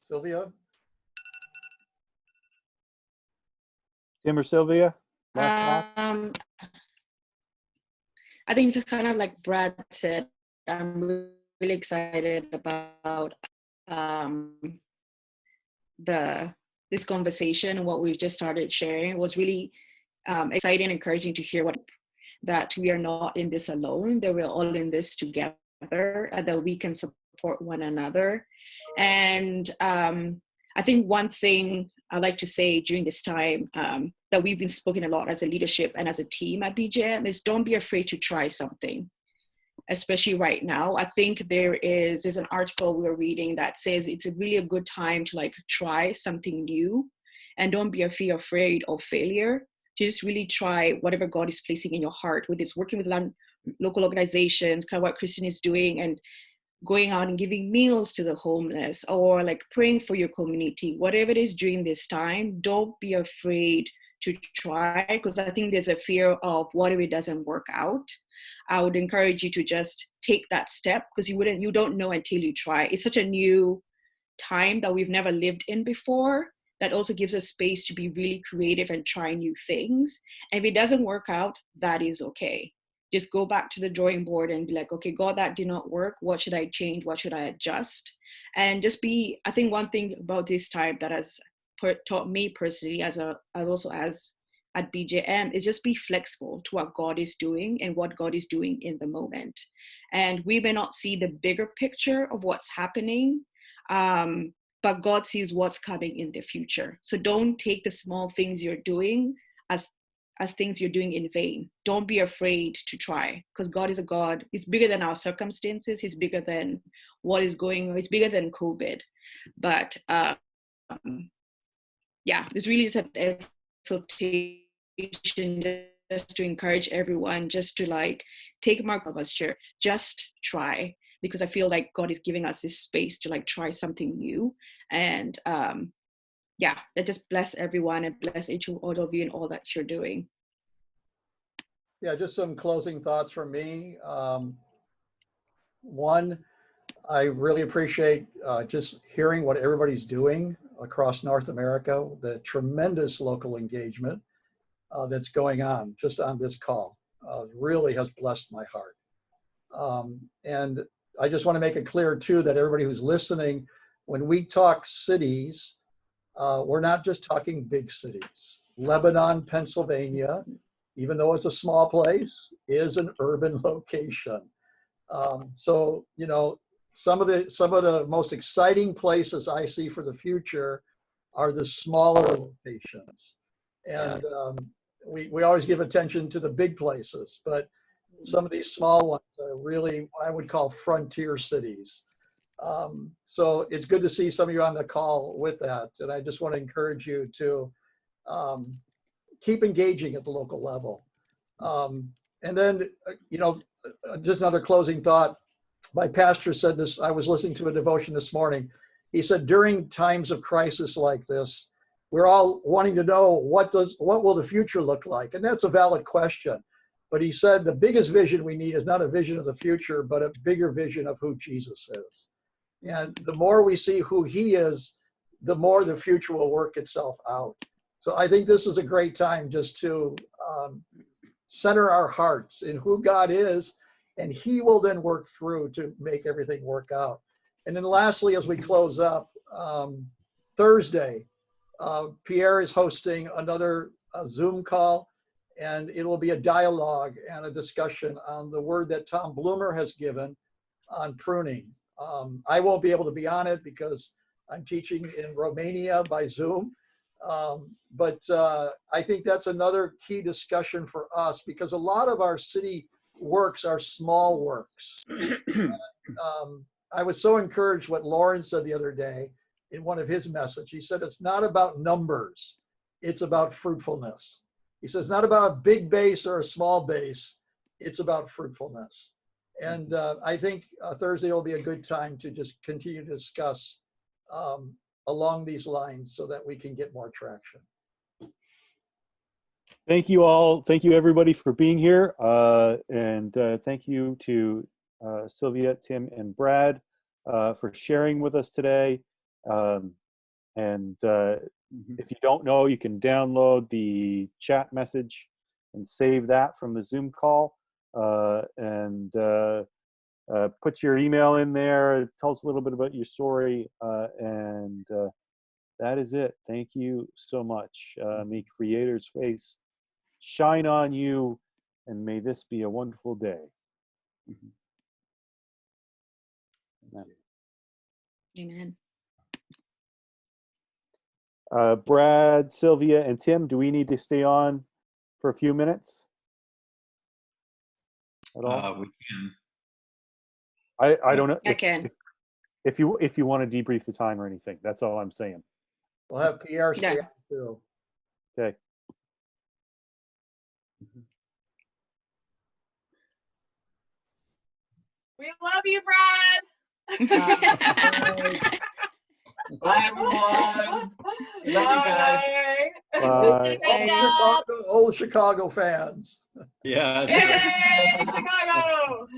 Sylvia? Tim or Sylvia? Last thought? I think just kind of like Brad said, I'm really excited about this conversation, and what we've just started sharing. It was really exciting and encouraging to hear that we are not in this alone, that we're all in this together, and that we can support one another. And I think one thing I'd like to say during this time that we've been speaking a lot as a leadership and as a team at BJM is, don't be afraid to try something, especially right now. I think there's an article we were reading that says it's really a good time to like try something new and don't be afraid of failure. Just really try whatever God is placing in your heart, whether it's working with local organizations, kind of what Kristen is doing, and going out and giving meals to the homeless, or like praying for your community, whatever it is during this time. Don't be afraid to try, because I think there's a fear of what if it doesn't work out. I would encourage you to just take that step, because you don't know until you try. It's such a new time that we've never lived in before, that also gives us space to be really creative and try new things. And if it doesn't work out, that is okay. Just go back to the drawing board and be like, okay, God, that did not work. What should I change? What should I adjust? And just be, I think one thing about this time that has taught me personally, as also as at BJM, is just be flexible to what God is doing and what God is doing in the moment. And we may not see the bigger picture of what's happening, but God sees what's coming in the future. So don't take the small things you're doing as things you're doing in vain. Don't be afraid to try, because God is a God. He's bigger than our circumstances. He's bigger than what is going on. He's bigger than COVID. But yeah, it's really just an exhortation just to encourage everyone just to like take mark of us, sure, just try, because I feel like God is giving us this space to like try something new. And yeah, that just bless everyone and bless all of you and all that you're doing. Yeah, just some closing thoughts from me. One, I really appreciate just hearing what everybody's doing across North America, the tremendous local engagement that's going on just on this call. Really has blessed my heart. And I just want to make it clear too that everybody who's listening, when we talk cities, we're not just talking big cities. Lebanon, Pennsylvania, even though it's a small place, is an urban location. So, you know, some of the most exciting places I see for the future are the smaller locations. And we always give attention to the big places, but some of these small ones are really, I would call frontier cities. So it's good to see some of you on the call with that. And I just want to encourage you to keep engaging at the local level. And then, you know, just another closing thought. My pastor said this, I was listening to a devotion this morning. He said, during times of crisis like this, we're all wanting to know what will the future look like? And that's a valid question. But he said the biggest vision we need is not a vision of the future, but a bigger vision of who Jesus is. And the more we see who he is, the more the future will work itself out. So I think this is a great time just to center our hearts in who God is, and he will then work through to make everything work out. And then lastly, as we close up, Thursday, Pierre is hosting another Zoom call, and it will be a dialogue and a discussion on the word that Tom Bloomer has given on pruning. I won't be able to be on it because I'm teaching in Romania by Zoom. But I think that's another key discussion for us, because a lot of our city works are small works. I was so encouraged what Lauren said the other day in one of his messages. He said, it's not about numbers, it's about fruitfulness. He says, it's not about a big base or a small base, it's about fruitfulness. And I think Thursday will be a good time to just continue to discuss along these lines so that we can get more traction. Thank you all. Thank you everybody for being here. And thank you to Sylvia, Tim, and Brad for sharing with us today. If you don't know, you can download the chat message and save that from the Zoom call. Put your email in there. Tell us a little bit about your story. That is it. Thank you so much. May Creator's face shine on you, and may this be a wonderful day. Amen. Amen. Brad, Sylvia, and Tim, do we need to stay on for a few minutes at all? We can. I don't know. I can. If you want to debrief the time or anything, that's all I'm saying. We'll have Pierre stay too. Okay. We love you, Brad. Bye, everyone. Love you guys. Bye. Great job. Old Chicago fans. Yeah. Yay, Chicago.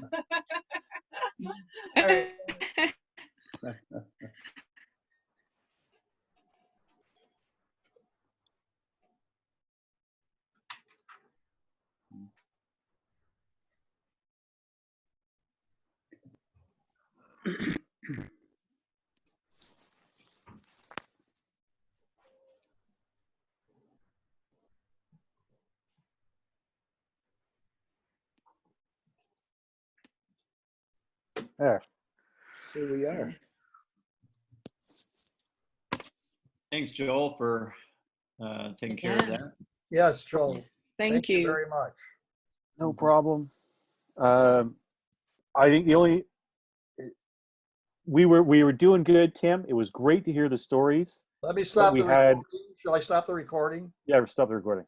There. Here we are. Thanks, Joel, for taking care of that. Yes, Joel. Thank you. Very much. No problem. I think the only we were doing good, Tim. It was great to hear the stories. Let me stop the had. recording. Shall I stop the recording? Yeah, stop the recording.